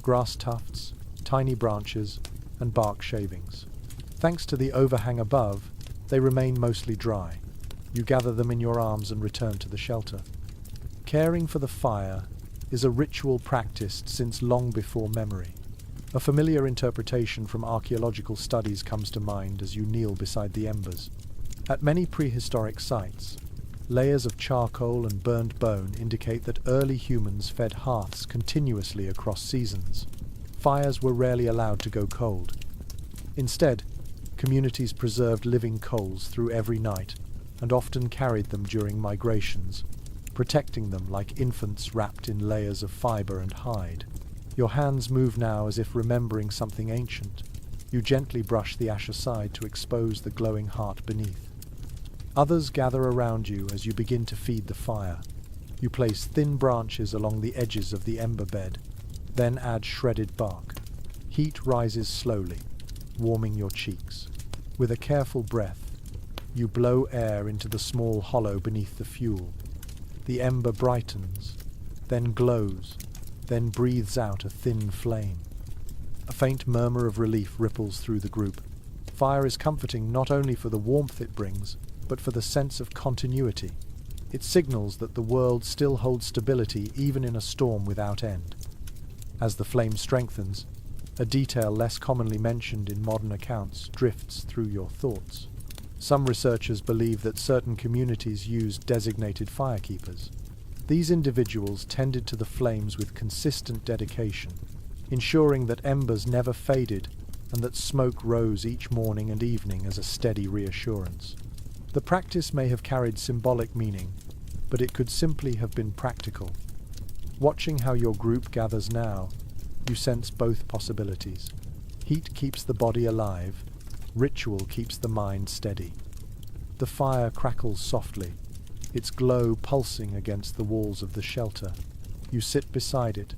S1: Grass tufts, tiny branches, and bark shavings. Thanks to the overhang above, they remain mostly dry. You gather them in your arms and return to the shelter. Caring for the fire is a ritual practiced since long before memory. A familiar interpretation from archaeological studies comes to mind as you kneel beside the embers. At many prehistoric sites, layers of charcoal and burned bone indicate that early humans fed hearths continuously across seasons. Fires were rarely allowed to go cold. Instead, communities preserved living coals through every night and often carried them during migrations, protecting them like infants wrapped in layers of fiber and hide. Your hands move now as if remembering something ancient. You gently brush the ash aside to expose the glowing heart beneath. Others gather around you as you begin to feed the fire. You place thin branches along the edges of the ember bed, then add shredded bark. Heat rises slowly, warming your cheeks. With a careful breath, you blow air into the small hollow beneath the fuel. The ember brightens, then glows, then breathes out a thin flame. A faint murmur of relief ripples through the group. Fire is comforting not only for the warmth it brings, but for the sense of continuity. It signals that the world still holds stability even in a storm without end. As the flame strengthens, a detail less commonly mentioned in modern accounts drifts through your thoughts. Some researchers believe that certain communities used designated firekeepers. These individuals tended to the flames with consistent dedication, ensuring that embers never faded and that smoke rose each morning and evening as a steady reassurance. The practice may have carried symbolic meaning, but it could simply have been practical. Watching how your group gathers now, you sense both possibilities. Heat keeps the body alive, ritual keeps the mind steady. The fire crackles softly, its glow pulsing against the walls of the shelter. You sit beside it,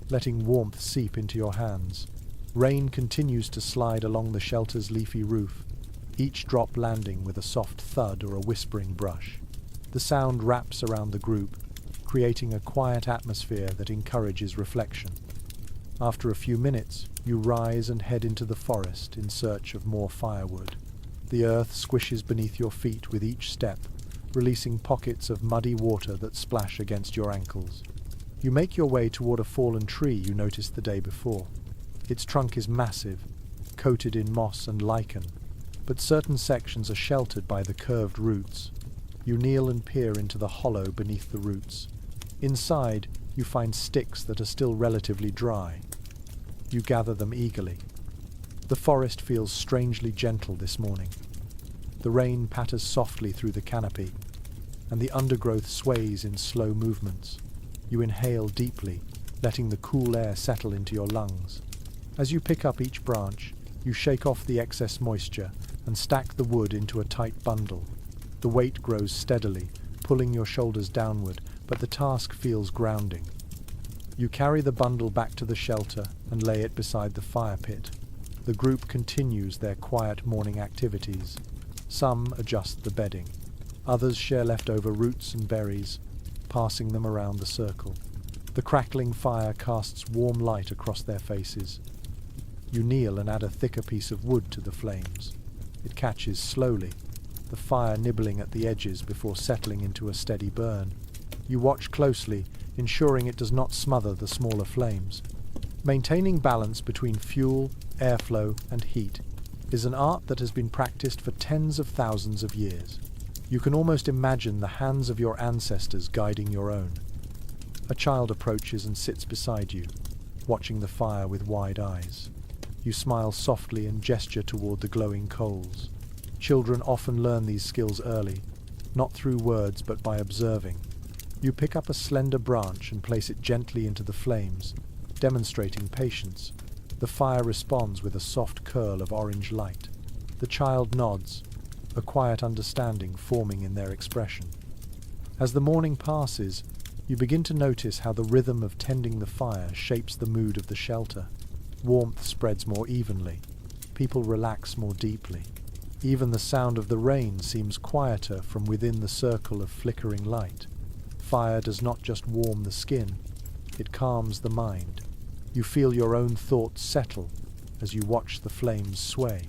S1: letting warmth seep into your hands. Rain continues to slide along the shelter's leafy roof, each drop landing with a soft thud or a whispering brush. The sound wraps around the group, creating a quiet atmosphere that encourages reflection. After a few minutes, you rise and head into the forest in search of more firewood. The earth squishes beneath your feet with each step, releasing pockets of muddy water that splash against your ankles. You make your way toward a fallen tree you noticed the day before. Its trunk is massive, coated in moss and lichen, but certain sections are sheltered by the curved roots. You kneel and peer into the hollow beneath the roots. Inside, you find sticks that are still relatively dry. You gather them eagerly. The forest feels strangely gentle this morning. The rain patters softly through the canopy, and the undergrowth sways in slow movements. You inhale deeply, letting the cool air settle into your lungs. As you pick up each branch, you shake off the excess moisture and stack the wood into a tight bundle. The weight grows steadily, pulling your shoulders downward, but the task feels grounding. You carry the bundle back to the shelter and lay it beside the fire pit. The group continues their quiet morning activities. Some adjust the bedding. Others share leftover roots and berries, passing them around the circle. The crackling fire casts warm light across their faces. You kneel and add a thicker piece of wood to the flames. It catches slowly, the fire nibbling at the edges before settling into a steady burn. You watch closely, ensuring it does not smother the smaller flames. Maintaining balance between fuel, airflow, and heat is an art that has been practiced for tens of thousands of years. You can almost imagine the hands of your ancestors guiding your own. A child approaches and sits beside you, watching the fire with wide eyes. You smile softly and gesture toward the glowing coals. Children often learn these skills early, not through words but by observing. You pick up a slender branch and place it gently into the flames, demonstrating patience. The fire responds with a soft curl of orange light. The child nods, a quiet understanding forming in their expression. As the morning passes, you begin to notice how the rhythm of tending the fire shapes the mood of the shelter. Warmth spreads more evenly. People relax more deeply. Even the sound of the rain seems quieter from within the circle of flickering light. Fire does not just warm the skin, it calms the mind. You feel your own thoughts settle as you watch the flames sway.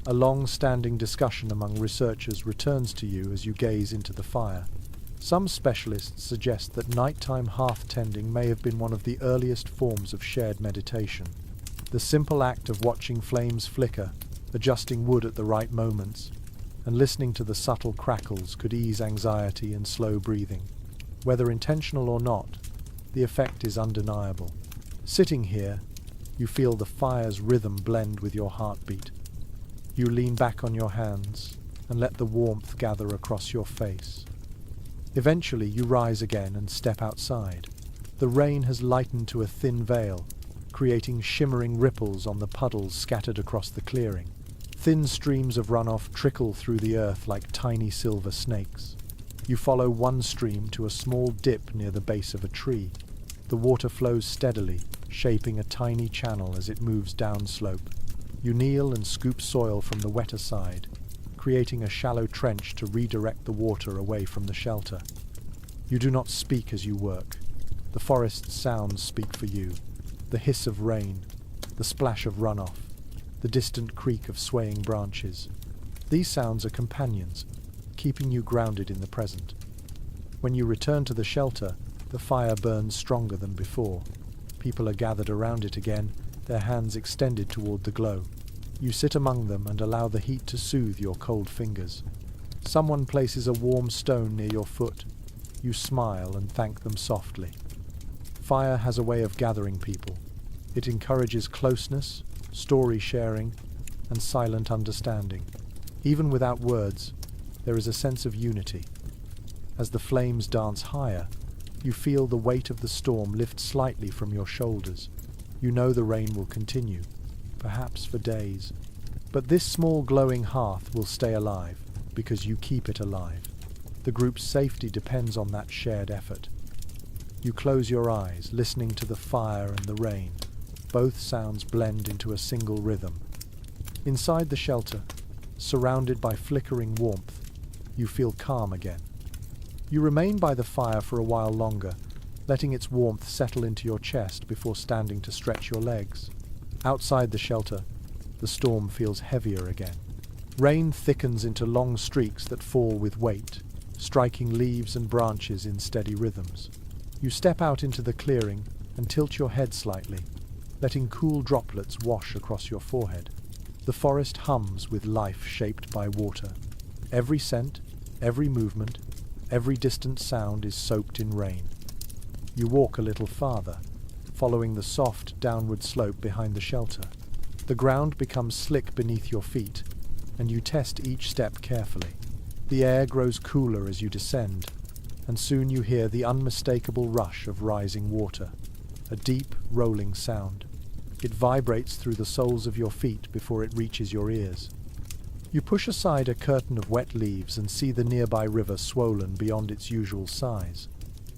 S1: A long-standing discussion among researchers returns to you as you gaze into the fire. Some specialists suggest that nighttime hearth-tending may have been one of the earliest forms of shared meditation. The simple act of watching flames flicker, adjusting wood at the right moments, and listening to the subtle crackles could ease anxiety and slow breathing. Whether intentional or not, the effect is undeniable. Sitting here, you feel the fire's rhythm blend with your heartbeat. You lean back on your hands and let the warmth gather across your face. Eventually you rise again and step outside. The rain has lightened to a thin veil, creating shimmering ripples on the puddles scattered across the clearing. Thin streams of runoff trickle through the earth like tiny silver snakes. You follow one stream to a small dip near the base of a tree. The water flows steadily, shaping a tiny channel as it moves downslope. You kneel and scoop soil from the wetter side, creating a shallow trench to redirect the water away from the shelter. You do not speak as you work. The forest's sounds speak for you. The hiss of rain, the splash of runoff, the distant creak of swaying branches. These sounds are companions, keeping you grounded in the present. When you return to the shelter, the fire burns stronger than before. People are gathered around it again, their hands extended toward the glow. You sit among them and allow the heat to soothe your cold fingers. Someone places a warm stone near your foot. You smile and thank them softly. Fire has a way of gathering people. It encourages closeness, story sharing, and silent understanding. Even without words, there is a sense of unity. As the flames dance higher, you feel the weight of the storm lift slightly from your shoulders. You know the rain will continue, perhaps for days. But this small glowing hearth will stay alive, because you keep it alive. The group's safety depends on that shared effort. You close your eyes, listening to the fire and the rain. Both sounds blend into a single rhythm. Inside the shelter, surrounded by flickering warmth, you feel calm again. You remain by the fire for a while longer, letting its warmth settle into your chest before standing to stretch your legs. Outside the shelter, the storm feels heavier again. Rain thickens into long streaks that fall with weight, striking leaves and branches in steady rhythms. You step out into the clearing and tilt your head slightly, letting cool droplets wash across your forehead. The forest hums with life shaped by water. Every scent, every movement, every distant sound is soaked in rain. You walk a little farther, following the soft, downward slope behind the shelter. The ground becomes slick beneath your feet, and you test each step carefully. The air grows cooler as you descend, and soon you hear the unmistakable rush of rising water, a deep, rolling sound. It vibrates through the soles of your feet before it reaches your ears. You push aside a curtain of wet leaves and see the nearby river swollen beyond its usual size.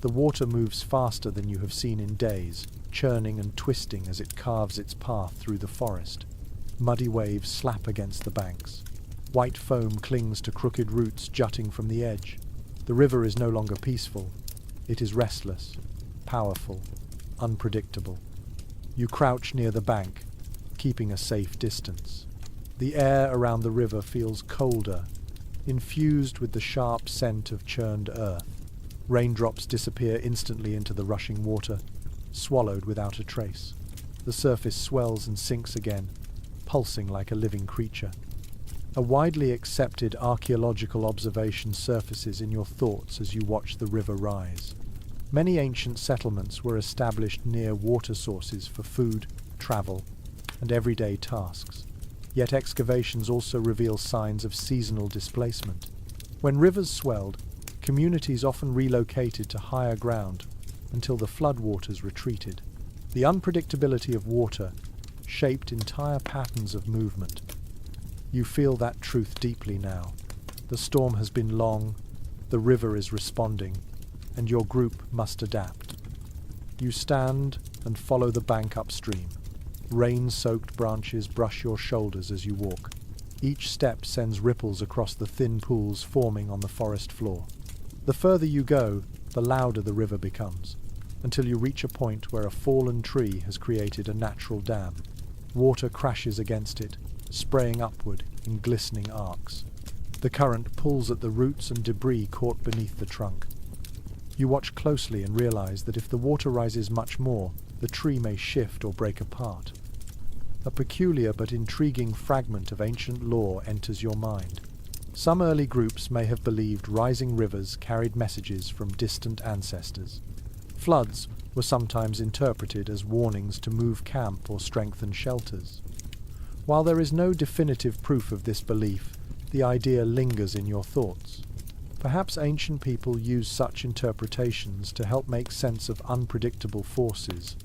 S1: The water moves faster than you have seen in days, churning and twisting as it carves its path through the forest. Muddy waves slap against the banks. White foam clings to crooked roots jutting from the edge. The river is no longer peaceful. It is restless, powerful, unpredictable. You crouch near the bank, keeping a safe distance. The air around the river feels colder, infused with the sharp scent of churned earth. Raindrops disappear instantly into the rushing water, swallowed without a trace. The surface swells and sinks again, pulsing like a living creature. A widely accepted archaeological observation surfaces in your thoughts as you watch the river rise. Many ancient settlements were established near water sources for food, travel, and everyday tasks. Yet excavations also reveal signs of seasonal displacement. When rivers swelled, communities often relocated to higher ground until the floodwaters retreated. The unpredictability of water shaped entire patterns of movement. You feel that truth deeply now. The storm has been long, the river is responding, and your group must adapt. You stand and follow the bank upstream. Rain-soaked branches brush your shoulders as you walk. Each step sends ripples across the thin pools forming on the forest floor. The further you go, the louder the river becomes, until you reach a point where a fallen tree has created a natural dam. Water crashes against it, spraying upward in glistening arcs. The current pulls at the roots and debris caught beneath the trunk. You watch closely and realize that if the water rises much more, the tree may shift or break apart. A peculiar but intriguing fragment of ancient lore enters your mind. Some early groups may have believed rising rivers carried messages from distant ancestors. Floods were sometimes interpreted as warnings to move camp or strengthen shelters. While there is no definitive proof of this belief, the idea lingers in your thoughts. Perhaps ancient people used such interpretations to help make sense of unpredictable forces.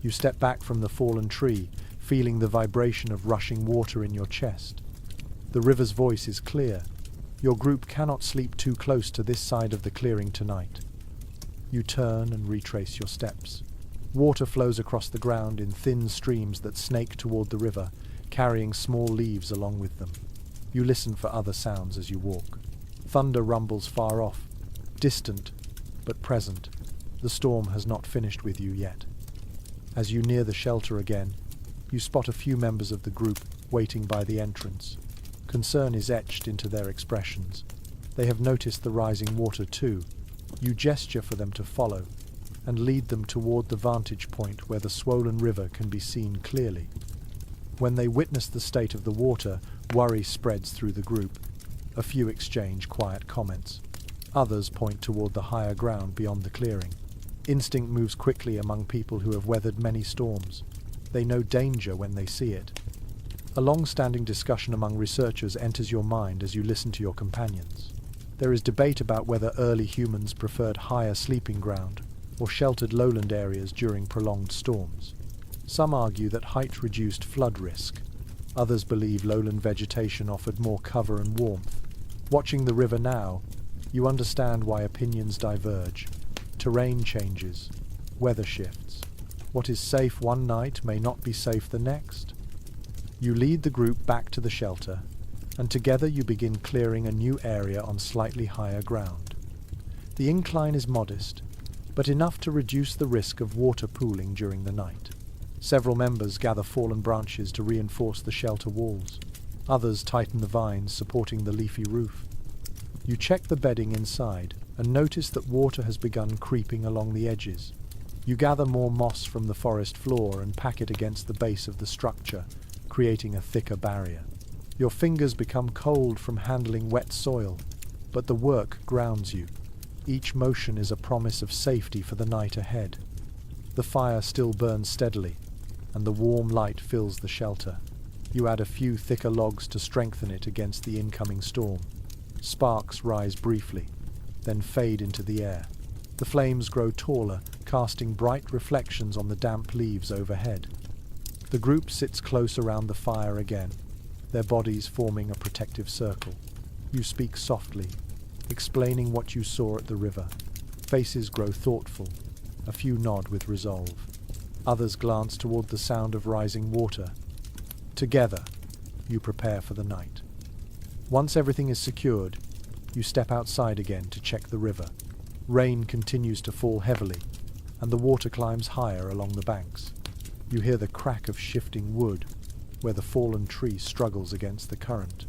S1: You step back from the fallen tree, feeling the vibration of rushing water in your chest. The river's voice is clear. Your group cannot sleep too close to this side of the clearing tonight. You turn and retrace your steps. Water flows across the ground in thin streams that snake toward the river, carrying small leaves along with them. You listen for other sounds as you walk. Thunder rumbles far off, distant but present. The storm has not finished with you yet. As you near the shelter again, you spot a few members of the group waiting by the entrance. Concern is etched into their expressions. They have noticed the rising water too. You gesture for them to follow and lead them toward the vantage point where the swollen river can be seen clearly. When they witness the state of the water, worry spreads through the group. A few exchange quiet comments. Others point toward the higher ground beyond the clearing. Instinct moves quickly among people who have weathered many storms. They know danger when they see it. A long-standing discussion among researchers enters your mind as you listen to your companions. There is debate about whether early humans preferred higher sleeping ground or sheltered lowland areas during prolonged storms. Some argue that height reduced flood risk. Others believe lowland vegetation offered more cover and warmth. Watching the river now, you understand why opinions diverge. Terrain changes, weather shifts. What is safe one night may not be safe the next. You lead the group back to the shelter, and together you begin clearing a new area on slightly higher ground. The incline is modest, but enough to reduce the risk of water pooling during the night. Several members gather fallen branches to reinforce the shelter walls. Others tighten the vines supporting the leafy roof. You check the bedding inside and notice that water has begun creeping along the edges. You gather more moss from the forest floor and pack it against the base of the structure, creating a thicker barrier. Your fingers become cold from handling wet soil, but the work grounds you. Each motion is a promise of safety for the night ahead. The fire still burns steadily, and the warm light fills the shelter. You add a few thicker logs to strengthen it against the incoming storm. Sparks rise briefly, then fade into the air. The flames grow taller, casting bright reflections on the damp leaves overhead. The group sits close around the fire again, their bodies forming a protective circle. You speak softly, explaining what you saw at the river. Faces grow thoughtful, a few nod with resolve. Others glance toward the sound of rising water. Together, you prepare for the night. Once everything is secured, you step outside again to check the river. Rain continues to fall heavily, and the water climbs higher along the banks. You hear the crack of shifting wood, where the fallen tree struggles against the current.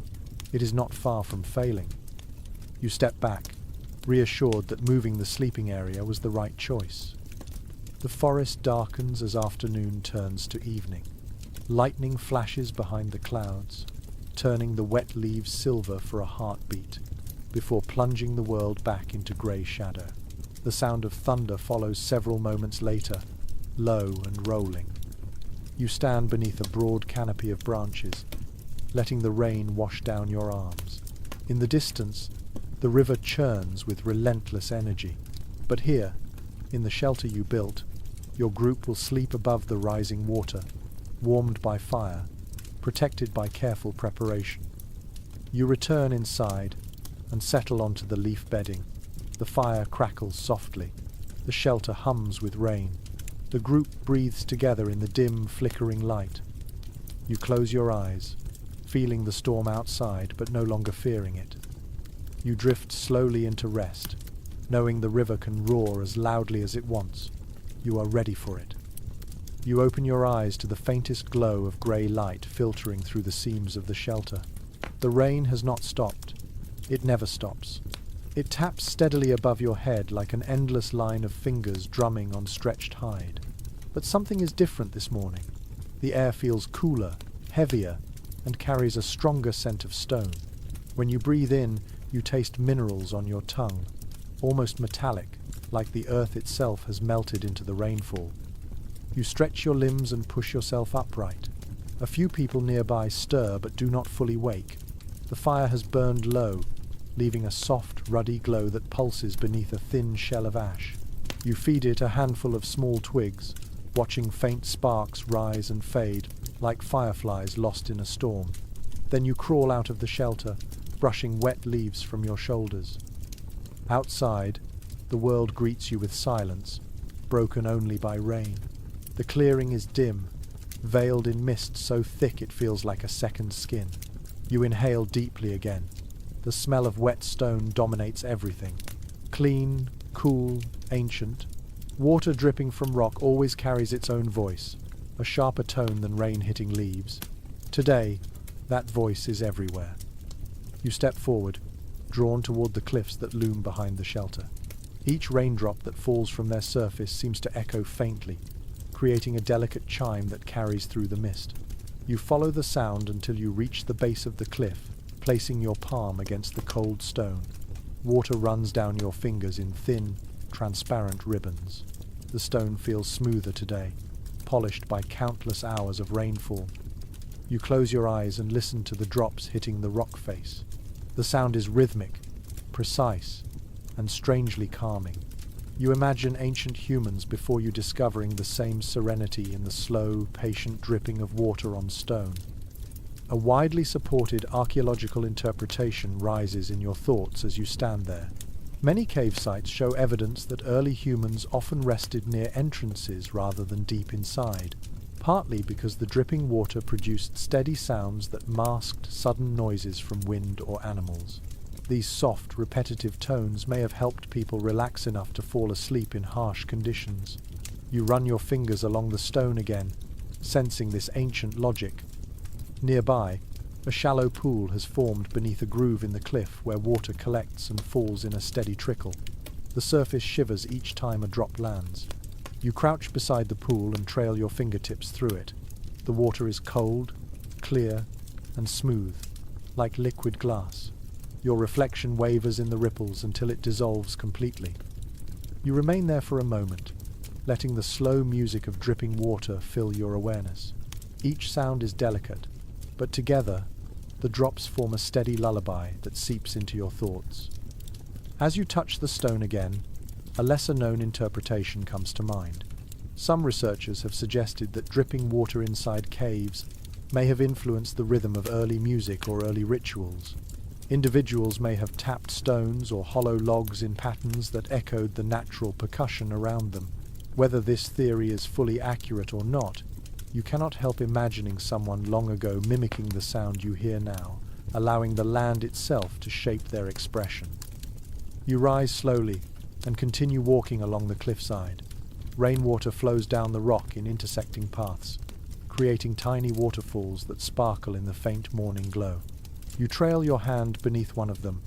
S1: It is not far from failing. You step back, reassured that moving the sleeping area was the right choice. The forest darkens as afternoon turns to evening. Lightning flashes behind the clouds, turning the wet leaves silver for a heartbeat, before plunging the world back into grey shadow. The sound of thunder follows several moments later, low and rolling. You stand beneath a broad canopy of branches, letting the rain wash down your arms. In the distance, the river churns with relentless energy. But here, in the shelter you built, your group will sleep above the rising water, warmed by fire, protected by careful preparation. You return inside and settle onto the leaf bedding. The fire crackles softly. The shelter hums with rain. The group breathes together in the dim, flickering light. You close your eyes, feeling the storm outside but no longer fearing it. You drift slowly into rest, knowing the river can roar as loudly as it wants. You are ready for it. You open your eyes to the faintest glow of grey light filtering through the seams of the shelter. The rain has not stopped. It never stops. It taps steadily above your head like an endless line of fingers drumming on stretched hide. But something is different this morning. The air feels cooler, heavier, and carries a stronger scent of stone. When you breathe in, you taste minerals on your tongue, almost metallic, like the earth itself has melted into the rainfall. You stretch your limbs and push yourself upright. A few people nearby stir but do not fully wake. The fire has burned low, leaving a soft, ruddy glow that pulses beneath a thin shell of ash. You feed it a handful of small twigs, watching faint sparks rise and fade, like fireflies lost in a storm. Then you crawl out of the shelter, brushing wet leaves from your shoulders. Outside, the world greets you with silence, broken only by rain. The clearing is dim, veiled in mist so thick it feels like a second skin. You inhale deeply again. The smell of wet stone dominates everything. Clean, cool, ancient. Water dripping from rock always carries its own voice, a sharper tone than rain hitting leaves. Today, that voice is everywhere. You step forward, drawn toward the cliffs that loom behind the shelter. Each raindrop that falls from their surface seems to echo faintly, creating a delicate chime that carries through the mist. You follow the sound until you reach the base of the cliff, placing your palm against the cold stone. Water runs down your fingers in thin, transparent ribbons. The stone feels smoother today, polished by countless hours of rainfall. You close your eyes and listen to the drops hitting the rock face. The sound is rhythmic, precise, and strangely calming. You imagine ancient humans before you discovering the same serenity in the slow, patient dripping of water on stone. A widely supported archaeological interpretation rises in your thoughts as you stand there. Many cave sites show evidence that early humans often rested near entrances rather than deep inside, partly because the dripping water produced steady sounds that masked sudden noises from wind or animals. These soft, repetitive tones may have helped people relax enough to fall asleep in harsh conditions. You run your fingers along the stone again, sensing this ancient logic. Nearby, a shallow pool has formed beneath a groove in the cliff where water collects and falls in a steady trickle. The surface shivers each time a drop lands. You crouch beside the pool and trail your fingertips through it. The water is cold, clear, and smooth, like liquid glass. Your reflection wavers in the ripples until it dissolves completely. You remain there for a moment, letting the slow music of dripping water fill your awareness. Each sound is delicate, but together, the drops form a steady lullaby that seeps into your thoughts. As you touch the stone again, a lesser-known interpretation comes to mind. Some researchers have suggested that dripping water inside caves may have influenced the rhythm of early music or early rituals. Individuals may have tapped stones or hollow logs in patterns that echoed the natural percussion around them. Whether this theory is fully accurate or not, you cannot help imagining someone long ago mimicking the sound you hear now, allowing the land itself to shape their expression. You rise slowly and continue walking along the cliffside. Rainwater flows down the rock in intersecting paths, creating tiny waterfalls that sparkle in the faint morning glow. You trail your hand beneath one of them,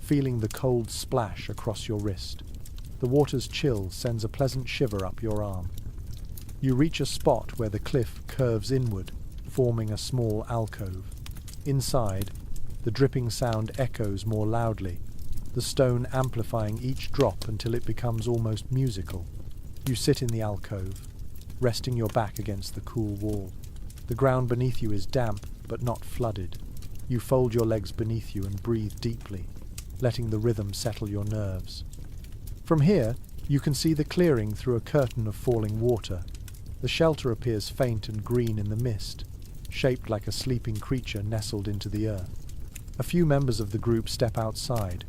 S1: feeling the cold splash across your wrist. The water's chill sends a pleasant shiver up your arm. You reach a spot where the cliff curves inward, forming a small alcove. Inside, the dripping sound echoes more loudly, the stone amplifying each drop until it becomes almost musical. You sit in the alcove, resting your back against the cool wall. The ground beneath you is damp but not flooded. You fold your legs beneath you and breathe deeply, letting the rhythm settle your nerves. From here, you can see the clearing through a curtain of falling water. The shelter appears faint and green in the mist, shaped like a sleeping creature nestled into the earth. A few members of the group step outside,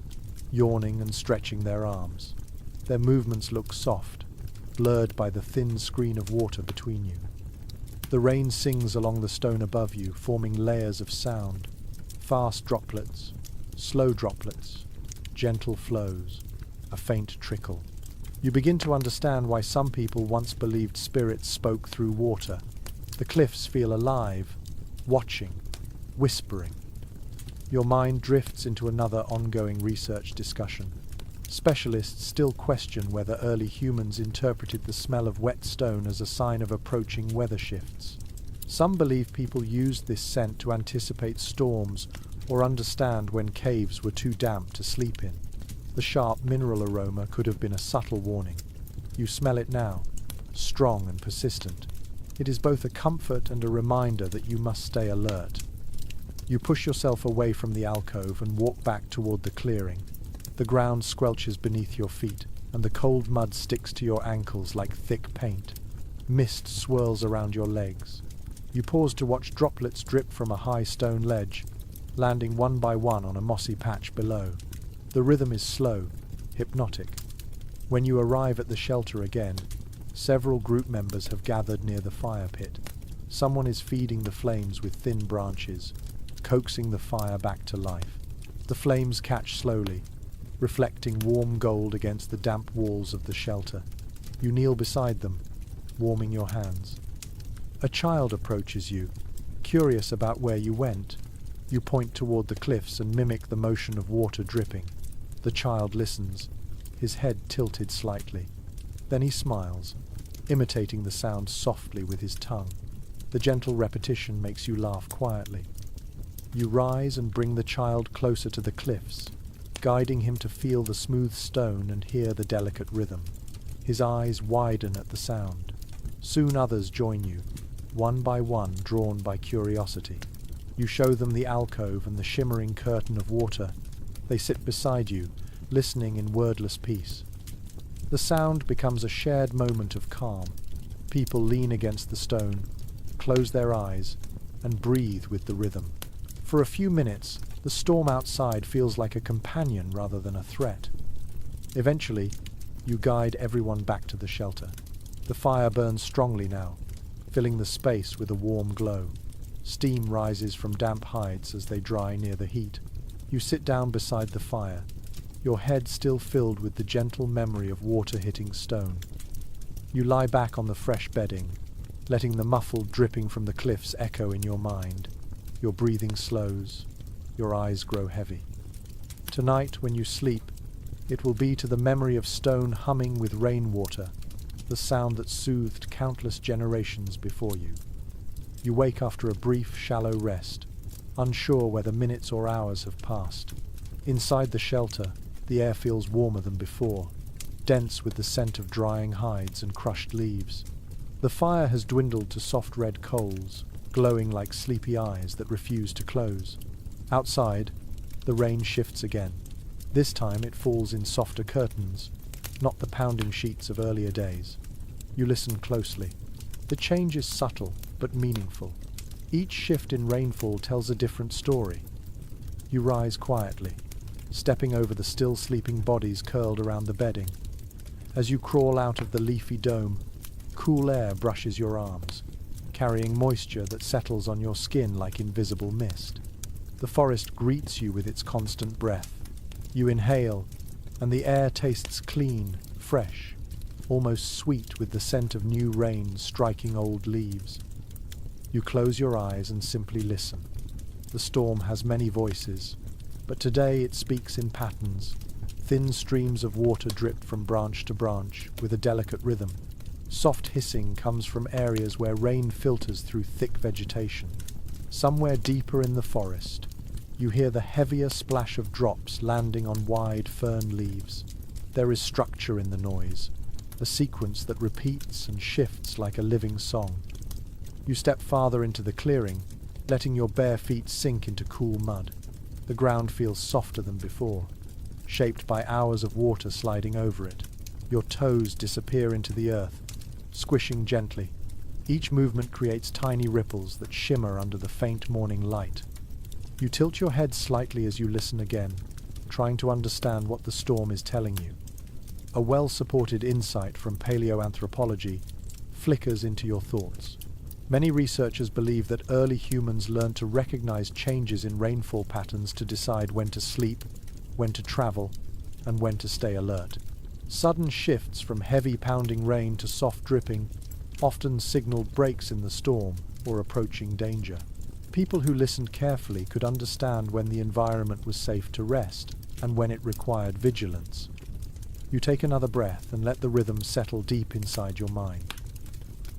S1: yawning and stretching their arms. Their movements look soft, blurred by the thin screen of water between you. The rain sings along the stone above you, forming layers of sound. Fast droplets, slow droplets, gentle flows, a faint trickle. You begin to understand why some people once believed spirits spoke through water. The cliffs feel alive, watching, whispering. Your mind drifts into another ongoing research discussion. Specialists still question whether early humans interpreted the smell of wet stone as a sign of approaching weather shifts. Some believe people used this scent to anticipate storms or understand when caves were too damp to sleep in. The sharp mineral aroma could have been a subtle warning. You smell it now, strong and persistent. It is both a comfort and a reminder that you must stay alert. You push yourself away from the alcove and walk back toward the clearing. The ground squelches beneath your feet, and the cold mud sticks to your ankles like thick paint. Mist swirls around your legs. You pause to watch droplets drip from a high stone ledge, landing one by one on a mossy patch below. The rhythm is slow, hypnotic. When you arrive at the shelter again, several group members have gathered near the fire pit. Someone is feeding the flames with thin branches, coaxing the fire back to life. The flames catch slowly, reflecting warm gold against the damp walls of the shelter. You kneel beside them, warming your hands. A child approaches you, curious about where you went. You point toward the cliffs and mimic the motion of water dripping. The child listens, his head tilted slightly. Then he smiles, imitating the sound softly with his tongue. The gentle repetition makes you laugh quietly. You rise and bring the child closer to the cliffs, guiding him to feel the smooth stone and hear the delicate rhythm. His eyes widen at the sound. Soon others join you, one by one drawn by curiosity. You show them the alcove and the shimmering curtain of water. They sit beside you, listening in wordless peace. The sound becomes a shared moment of calm. People lean against the stone, close their eyes, and breathe with the rhythm. For a few minutes, the storm outside feels like a companion rather than a threat. Eventually, you guide everyone back to the shelter. The fire burns strongly now, filling the space with a warm glow. Steam rises from damp hides as they dry near the heat. You sit down beside the fire, your head still filled with the gentle memory of water hitting stone. You lie back on the fresh bedding, letting the muffled dripping from the cliffs echo in your mind. Your breathing slows, your eyes grow heavy. Tonight, when you sleep, it will be to the memory of stone humming with rainwater, the sound that soothed countless generations before you. You wake after a brief, shallow rest, unsure whether minutes or hours have passed. Inside the shelter, the air feels warmer than before. dense with the scent of drying hides and crushed leaves. The fire has dwindled to soft red coals, glowing like sleepy eyes that refuse to close. Outside, the rain shifts again. This time it falls in softer curtains, not the pounding sheets of earlier days. You listen closely. The change is subtle but meaningful. Each shift in rainfall tells a different story. You rise quietly, stepping over the still sleeping bodies curled around the bedding. As you crawl out of the leafy dome, cool air brushes your arms, carrying moisture that settles on your skin like invisible mist. The forest greets you with its constant breath. You inhale, and the air tastes clean, fresh, almost sweet with the scent of new rain striking old leaves. You close your eyes and simply listen. The storm has many voices, but today it speaks in patterns. Thin streams of water drip from branch to branch with a delicate rhythm. Soft hissing comes from areas where rain filters through thick vegetation. Somewhere deeper in the forest, you hear the heavier splash of drops landing on wide fern leaves. There is structure in the noise, a sequence that repeats and shifts like a living song. You step farther into the clearing, letting your bare feet sink into cool mud. The ground feels softer than before, shaped by hours of water sliding over it. Your toes disappear into the earth, squishing gently. Each movement creates tiny ripples that shimmer under the faint morning light. You tilt your head slightly as you listen again, trying to understand what the storm is telling you. A well-supported insight from paleoanthropology flickers into your thoughts. Many researchers believe that early humans learned to recognize changes in rainfall patterns to decide when to sleep, when to travel, and when to stay alert. Sudden shifts from heavy pounding rain to soft dripping often signaled breaks in the storm or approaching danger. People who listened carefully could understand when the environment was safe to rest and when it required vigilance. You take another breath and let the rhythm settle deep inside your mind.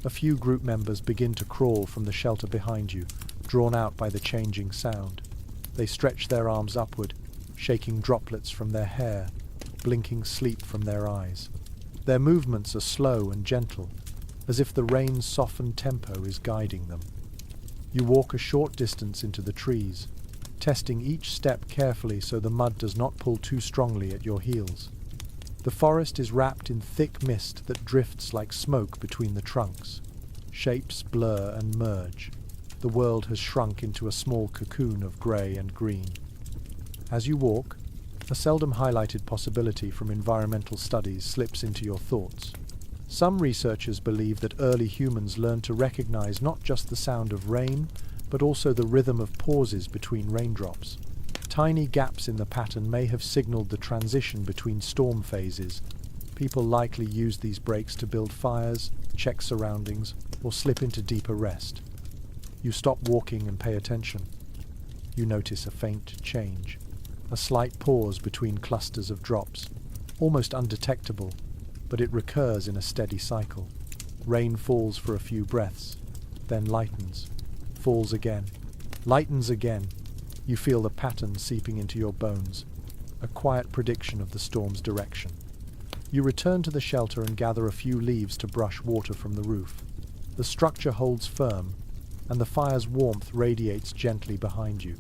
S1: A few group members begin to crawl from the shelter behind you, drawn out by the changing sound. They stretch their arms upward, shaking droplets from their hair, blinking sleep from their eyes. Their movements are slow and gentle, as if the rain's softened tempo is guiding them. You walk a short distance into the trees, testing each step carefully so the mud does not pull too strongly at your heels. The forest is wrapped in thick mist that drifts like smoke between the trunks. Shapes blur and merge. The world has shrunk into a small cocoon of grey and green. As you walk, a seldom highlighted possibility from environmental studies slips into your thoughts. Some researchers believe that early humans learned to recognize not just the sound of rain, but also the rhythm of pauses between raindrops. Tiny gaps in the pattern may have signaled the transition between storm phases. People likely used these breaks to build fires, check surroundings, or slip into deeper rest. You stop walking and pay attention. You notice a faint change, a slight pause between clusters of drops, almost undetectable, but it recurs in a steady cycle. Rain falls for a few breaths, then lightens, falls again, lightens again. You feel the pattern seeping into your bones, a quiet prediction of the storm's direction. You return to the shelter and gather a few leaves to brush water from the roof. The structure holds firm, and the fire's warmth radiates gently behind you.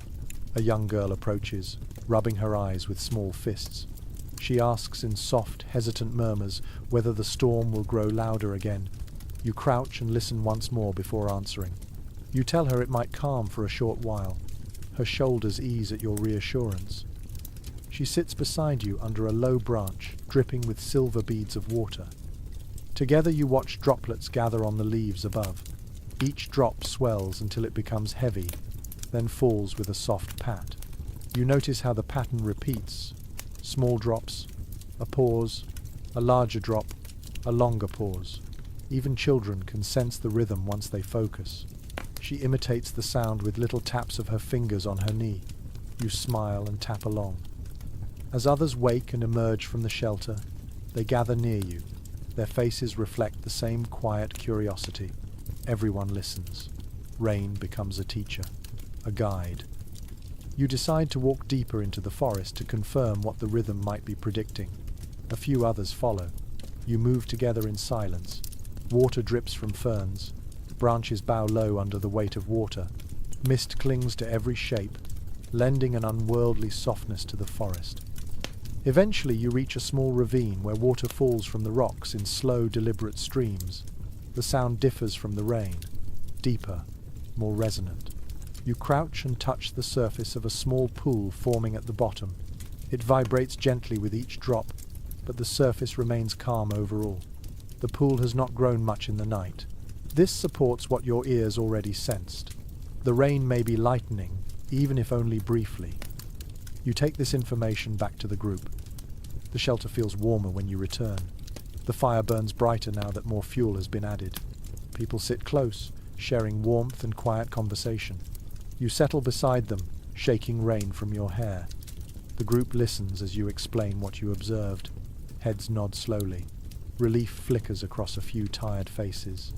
S1: A young girl approaches, rubbing her eyes with small fists. She asks in soft, hesitant murmurs whether the storm will grow louder again. You crouch and listen once more before answering. You tell her it might calm for a short while. Her shoulders ease at your reassurance. She sits beside you under a low branch, dripping with silver beads of water. Together you watch droplets gather on the leaves above. Each drop swells until it becomes heavy, then falls with a soft pat. You notice how the pattern repeats. Small drops, a pause, a larger drop, a longer pause. Even children can sense the rhythm once they focus. She imitates the sound with little taps of her fingers on her knee. You smile and tap along. As others wake and emerge from the shelter, they gather near you. Their faces reflect the same quiet curiosity. Everyone listens. Rain becomes a teacher, a guide. You decide to walk deeper into the forest to confirm what the rhythm might be predicting. A few others follow. You move together in silence. Water drips from ferns. Branches bow low under the weight of water. Mist clings to every shape, lending an unworldly softness to the forest. Eventually you reach a small ravine where water falls from the rocks in slow, deliberate streams. The sound differs from the rain, deeper, more resonant. You crouch and touch the surface of a small pool forming at the bottom. It vibrates gently with each drop, but the surface remains calm overall. The pool has not grown much in the night. This supports what your ears already sensed. The rain may be lightening, even if only briefly. You take this information back to the group. The shelter feels warmer when you return. The fire burns brighter now that more fuel has been added. People sit close, sharing warmth and quiet conversation. You settle beside them, shaking rain from your hair. The group listens as you explain what you observed. Heads nod slowly. Relief flickers across a few tired faces.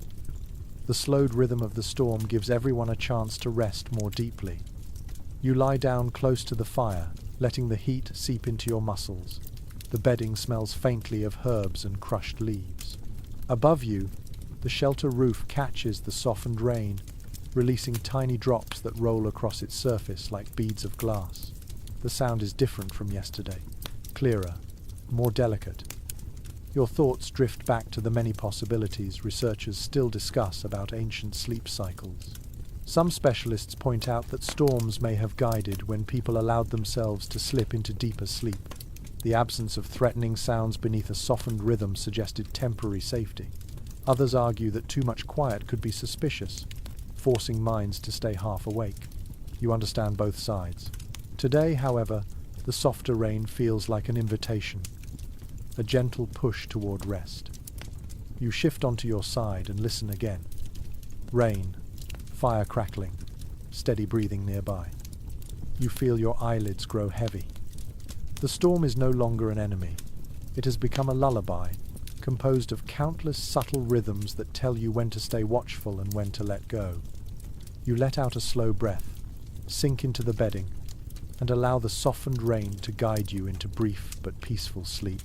S1: The slowed rhythm of the storm gives everyone a chance to rest more deeply. You lie down close to the fire, letting the heat seep into your muscles. The bedding smells faintly of herbs and crushed leaves. Above you, the shelter roof catches the softened rain, releasing tiny drops that roll across its surface like beads of glass. The sound is different from yesterday, clearer, more delicate. Your thoughts drift back to the many possibilities researchers still discuss about ancient sleep cycles. Some specialists point out that storms may have guided when people allowed themselves to slip into deeper sleep. The absence of threatening sounds beneath a softened rhythm suggested temporary safety. Others argue that too much quiet could be suspicious, forcing minds to stay half awake. You understand both sides. Today, however, the softer rain feels like an invitation, a gentle push toward rest. You shift onto your side and listen again. Rain, fire crackling, steady breathing nearby. You feel your eyelids grow heavy. The storm is no longer an enemy. It has become a lullaby, composed of countless subtle rhythms that tell you when to stay watchful and when to let go. You let out a slow breath, sink into the bedding, and allow the softened rain to guide you into brief but peaceful sleep.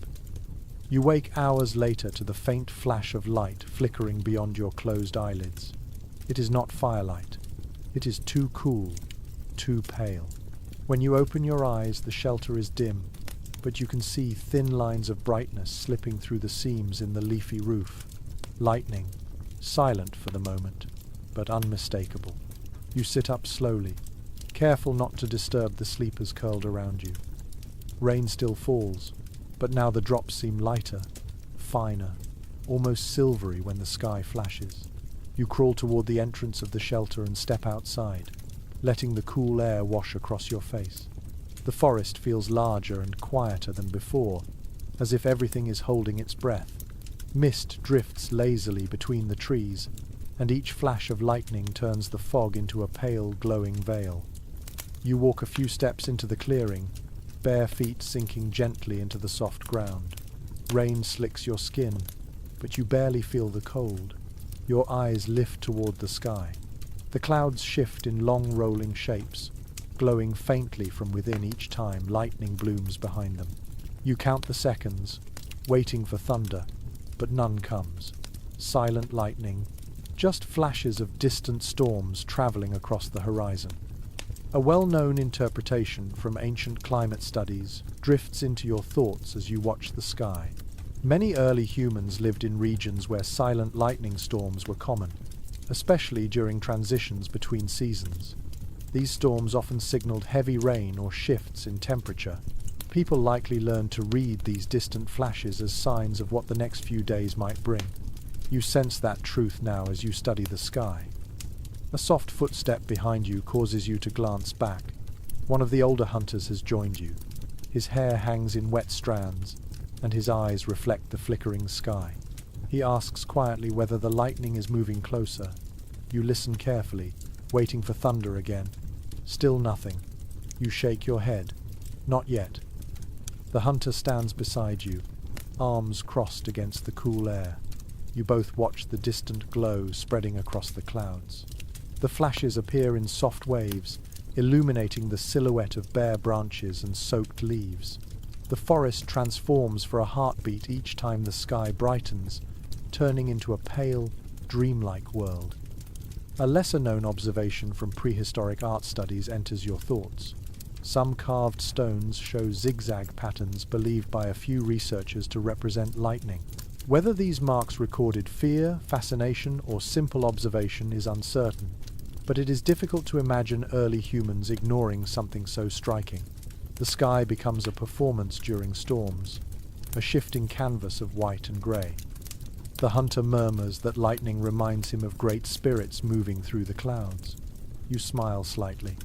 S1: You wake hours later to the faint flash of light flickering beyond your closed eyelids. It is not firelight. It is too cool, too pale. When you open your eyes, the shelter is dim, but you can see thin lines of brightness slipping through the seams in the leafy roof. Lightning, silent for the moment, but unmistakable. You sit up slowly, careful not to disturb the sleepers curled around you. Rain still falls, but now the drops seem lighter, finer, almost silvery when the sky flashes. You crawl toward the entrance of the shelter and step outside, letting the cool air wash across your face. The forest feels larger and quieter than before, as if everything is holding its breath. Mist drifts lazily between the trees, and each flash of lightning turns the fog into a pale, glowing veil. You walk a few steps into the clearing, bare feet sinking gently into the soft ground. Rain slicks your skin, but you barely feel the cold. Your eyes lift toward the sky. The clouds shift in long rolling shapes, glowing faintly from within each time lightning blooms behind them. You count the seconds, waiting for thunder, but none comes. Silent lightning, just flashes of distant storms traveling across the horizon. A well-known interpretation from ancient climate studies drifts into your thoughts as you watch the sky. Many early humans lived in regions where silent lightning storms were common, especially during transitions between seasons. These storms often signaled heavy rain or shifts in temperature. People likely learned to read these distant flashes as signs of what the next few days might bring. You sense that truth now as you study the sky. A soft footstep behind you causes you to glance back. One of the older hunters has joined you. His hair hangs in wet strands, and his eyes reflect the flickering sky. He asks quietly whether the lightning is moving closer. You listen carefully, waiting for thunder again. Still nothing. You shake your head. Not yet. The hunter stands beside you, arms crossed against the cool air. You both watch the distant glow spreading across the clouds. The flashes appear in soft waves, illuminating the silhouette of bare branches and soaked leaves. The forest transforms for a heartbeat each time the sky brightens, turning into a pale, dreamlike world. A lesser-known observation from prehistoric art studies enters your thoughts. Some carved stones show zigzag patterns believed by a few researchers to represent lightning. Whether these marks recorded fear, fascination, or simple observation is uncertain, but it is difficult to imagine early humans ignoring something so striking. The sky becomes a performance during storms, a shifting canvas of white and grey. The hunter murmurs that lightning reminds him of great spirits moving through the clouds. You smile slightly.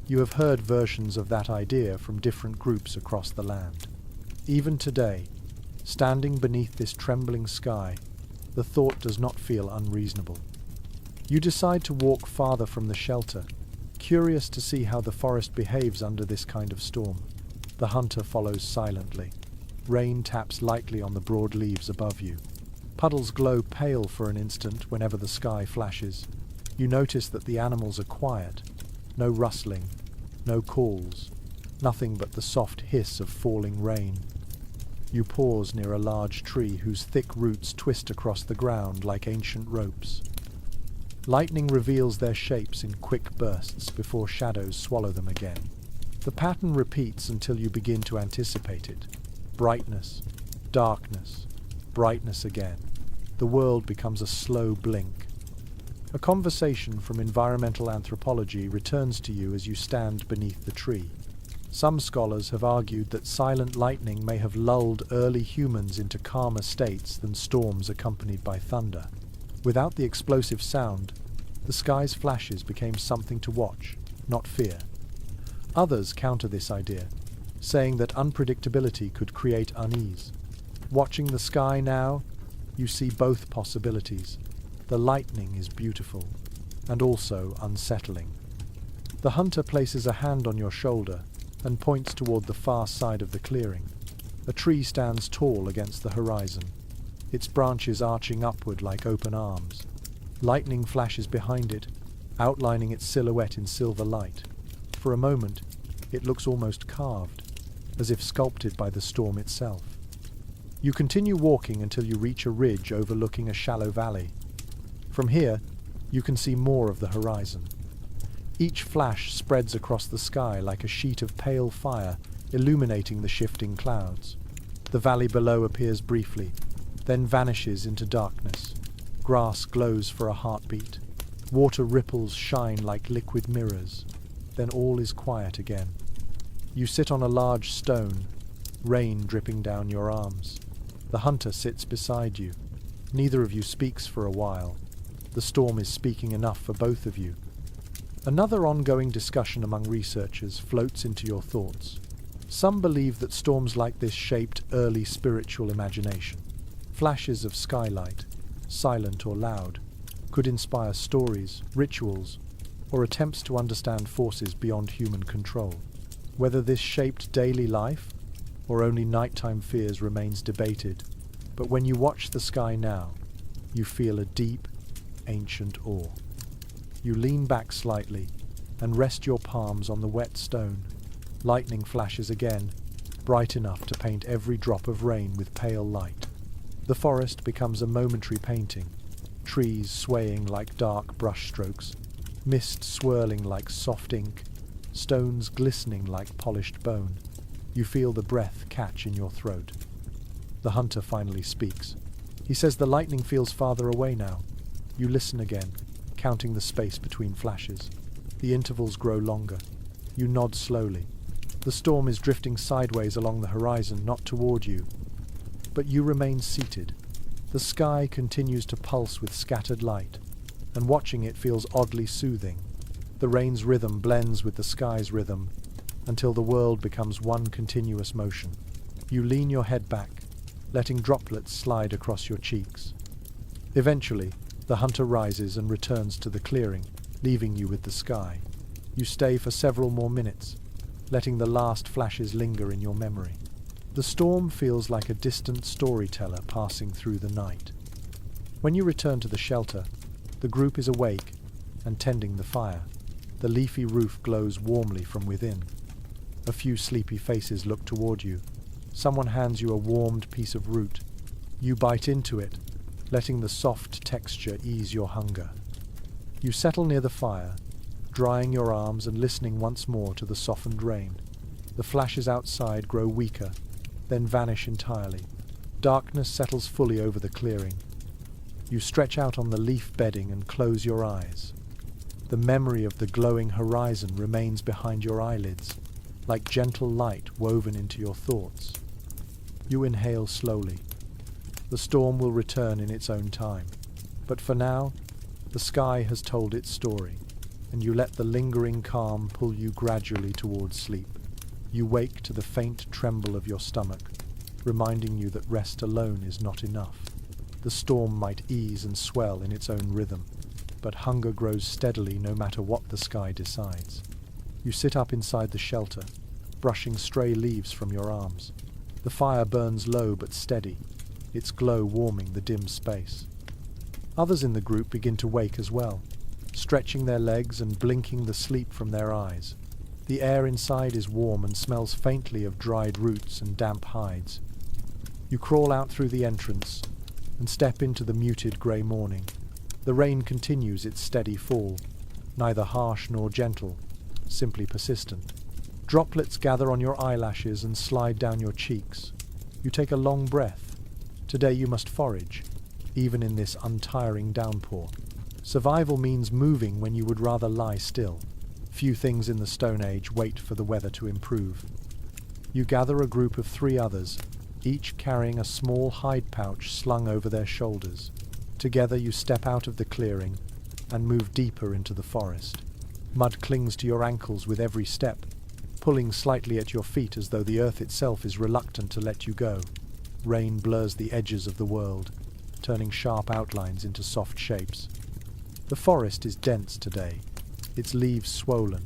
S1: You have heard versions of that idea from different groups across the land. Even today, standing beneath this trembling sky, the thought does not feel unreasonable. You decide to walk farther from the shelter, curious to see how the forest behaves under this kind of storm. The hunter follows silently. Rain taps lightly on the broad leaves above you. Puddles glow pale for an instant whenever the sky flashes. You notice that the animals are quiet. No rustling, no calls, nothing but the soft hiss of falling rain. You pause near a large tree whose thick roots twist across the ground like ancient ropes. Lightning reveals their shapes in quick bursts before shadows swallow them again. The pattern repeats until you begin to anticipate it. Brightness, darkness, brightness again. The world becomes a slow blink. A conversation from environmental anthropology returns to you as you stand beneath the tree. Some scholars have argued that silent lightning may have lulled early humans into calmer states than storms accompanied by thunder. Without the explosive sound, the sky's flashes became something to watch, not fear. Others counter this idea, saying that unpredictability could create unease. Watching the sky now, you see both possibilities. The lightning is beautiful, and also unsettling. The hunter places a hand on your shoulder and points toward the far side of the clearing. A tree stands tall against the horizon, its branches arching upward like open arms. Lightning flashes behind it, outlining its silhouette in silver light. For a moment, it looks almost carved, as if sculpted by the storm itself. You continue walking until you reach a ridge overlooking a shallow valley. From here, you can see more of the horizon. Each flash spreads across the sky like a sheet of pale fire, illuminating the shifting clouds. The valley below appears briefly, then vanishes into darkness. Grass glows for a heartbeat. Water ripples shine like liquid mirrors. Then all is quiet again. You sit on a large stone, rain dripping down your arms. The hunter sits beside you. Neither of you speaks for a while. The storm is speaking enough for both of you. Another ongoing discussion among researchers floats into your thoughts. Some believe that storms like this shaped early spiritual imagination. Flashes of skylight, silent or loud, could inspire stories, rituals, or attempts to understand forces beyond human control. Whether this shaped daily life or only nighttime fears remains debated, but when you watch the sky now, you feel a deep, ancient awe. You lean back slightly and rest your palms on the wet stone. Lightning flashes again, bright enough to paint every drop of rain with pale light. The forest becomes a momentary painting, trees swaying like dark brushstrokes, mist swirling like soft ink, stones glistening like polished bone. You feel the breath catch in your throat. The hunter finally speaks. He says the lightning feels farther away now. You listen again, counting the space between flashes. The intervals grow longer. You nod slowly. The storm is drifting sideways along the horizon, not toward you. But you remain seated. The sky continues to pulse with scattered light, and watching it feels oddly soothing. The rain's rhythm blends with the sky's rhythm, until the world becomes one continuous motion. You lean your head back, letting droplets slide across your cheeks. Eventually, the hunter rises and returns to the clearing, leaving you with the sky. You stay for several more minutes, letting the last flashes linger in your memory. The storm feels like a distant storyteller passing through the night. When you return to the shelter, the group is awake and tending the fire. The leafy roof glows warmly from within. A few sleepy faces look toward you, Someone hands you a warmed piece of root. You bite into it, letting the soft texture ease your hunger. You settle near the fire, drying your arms and listening once more to the softened rain. The flashes outside grow weaker, then vanish entirely. Darkness settles fully over the clearing. You stretch out on the leaf bedding and close your eyes. The memory of the glowing horizon remains behind your eyelids, like gentle light woven into your thoughts. You inhale slowly. The storm will return in its own time, but for now, the sky has told its story, and you let the lingering calm pull you gradually towards sleep. You wake to the faint tremble of your stomach, reminding you that rest alone is not enough. The storm might ease and swell in its own rhythm, but hunger grows steadily no matter what the sky decides. You sit up inside the shelter, brushing stray leaves from your arms. The fire burns low but steady, its glow warming the dim space. Others in the group begin to wake as well, stretching their legs and blinking the sleep from their eyes. The air inside is warm and smells faintly of dried roots and damp hides. You crawl out through the entrance and step into the muted grey morning. The rain continues its steady fall, neither harsh nor gentle, simply persistent. Droplets gather on your eyelashes and slide down your cheeks. You take a long breath. Today you must forage, even in this untiring downpour. Survival means moving when you would rather lie still. Few things in the Stone Age wait for the weather to improve. You gather a group of 3 others, each carrying a small hide pouch slung over their shoulders. Together you step out of the clearing and move deeper into the forest. Mud clings to your ankles with every step, pulling slightly at your feet as though the earth itself is reluctant to let you go. Rain blurs the edges of the world, turning sharp outlines into soft shapes. The forest is dense today, its leaves swollen,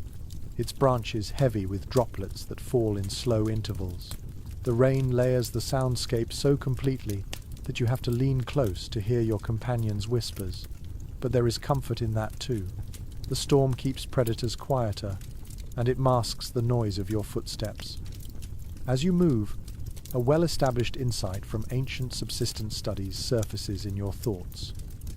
S1: its branches heavy with droplets that fall in slow intervals. The rain layers the soundscape so completely that you have to lean close to hear your companion's whispers. But there is comfort in that too. The storm keeps predators quieter, and it masks the noise of your footsteps. As you move, a well-established insight from ancient subsistence studies surfaces in your thoughts.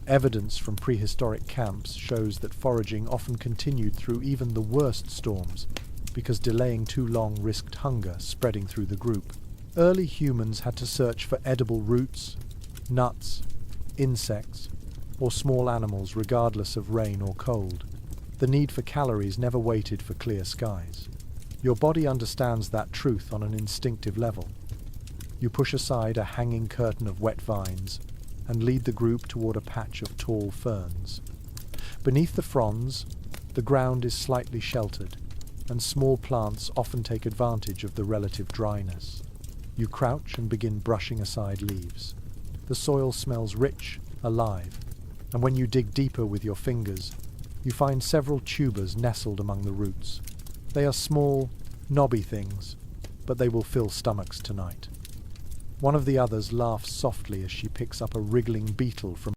S1: Evidence from prehistoric camps shows that foraging often continued through even the worst storms, because delaying too long risked hunger spreading through the group. Early humans had to search for edible roots, nuts, insects, or small animals regardless of rain or cold. The need for calories never waited for clear skies. Your body understands that truth on an instinctive level. You push aside a hanging curtain of wet vines and lead the group toward a patch of tall ferns. Beneath the fronds, the ground is slightly sheltered, and small plants often take advantage of the relative dryness. You crouch and begin brushing aside leaves. The soil smells rich, alive, and when you dig deeper with your fingers, you find several tubers nestled among the roots. They are small, knobby things, but they will fill stomachs tonight. One of the others laughs softly as she picks up a wriggling beetle from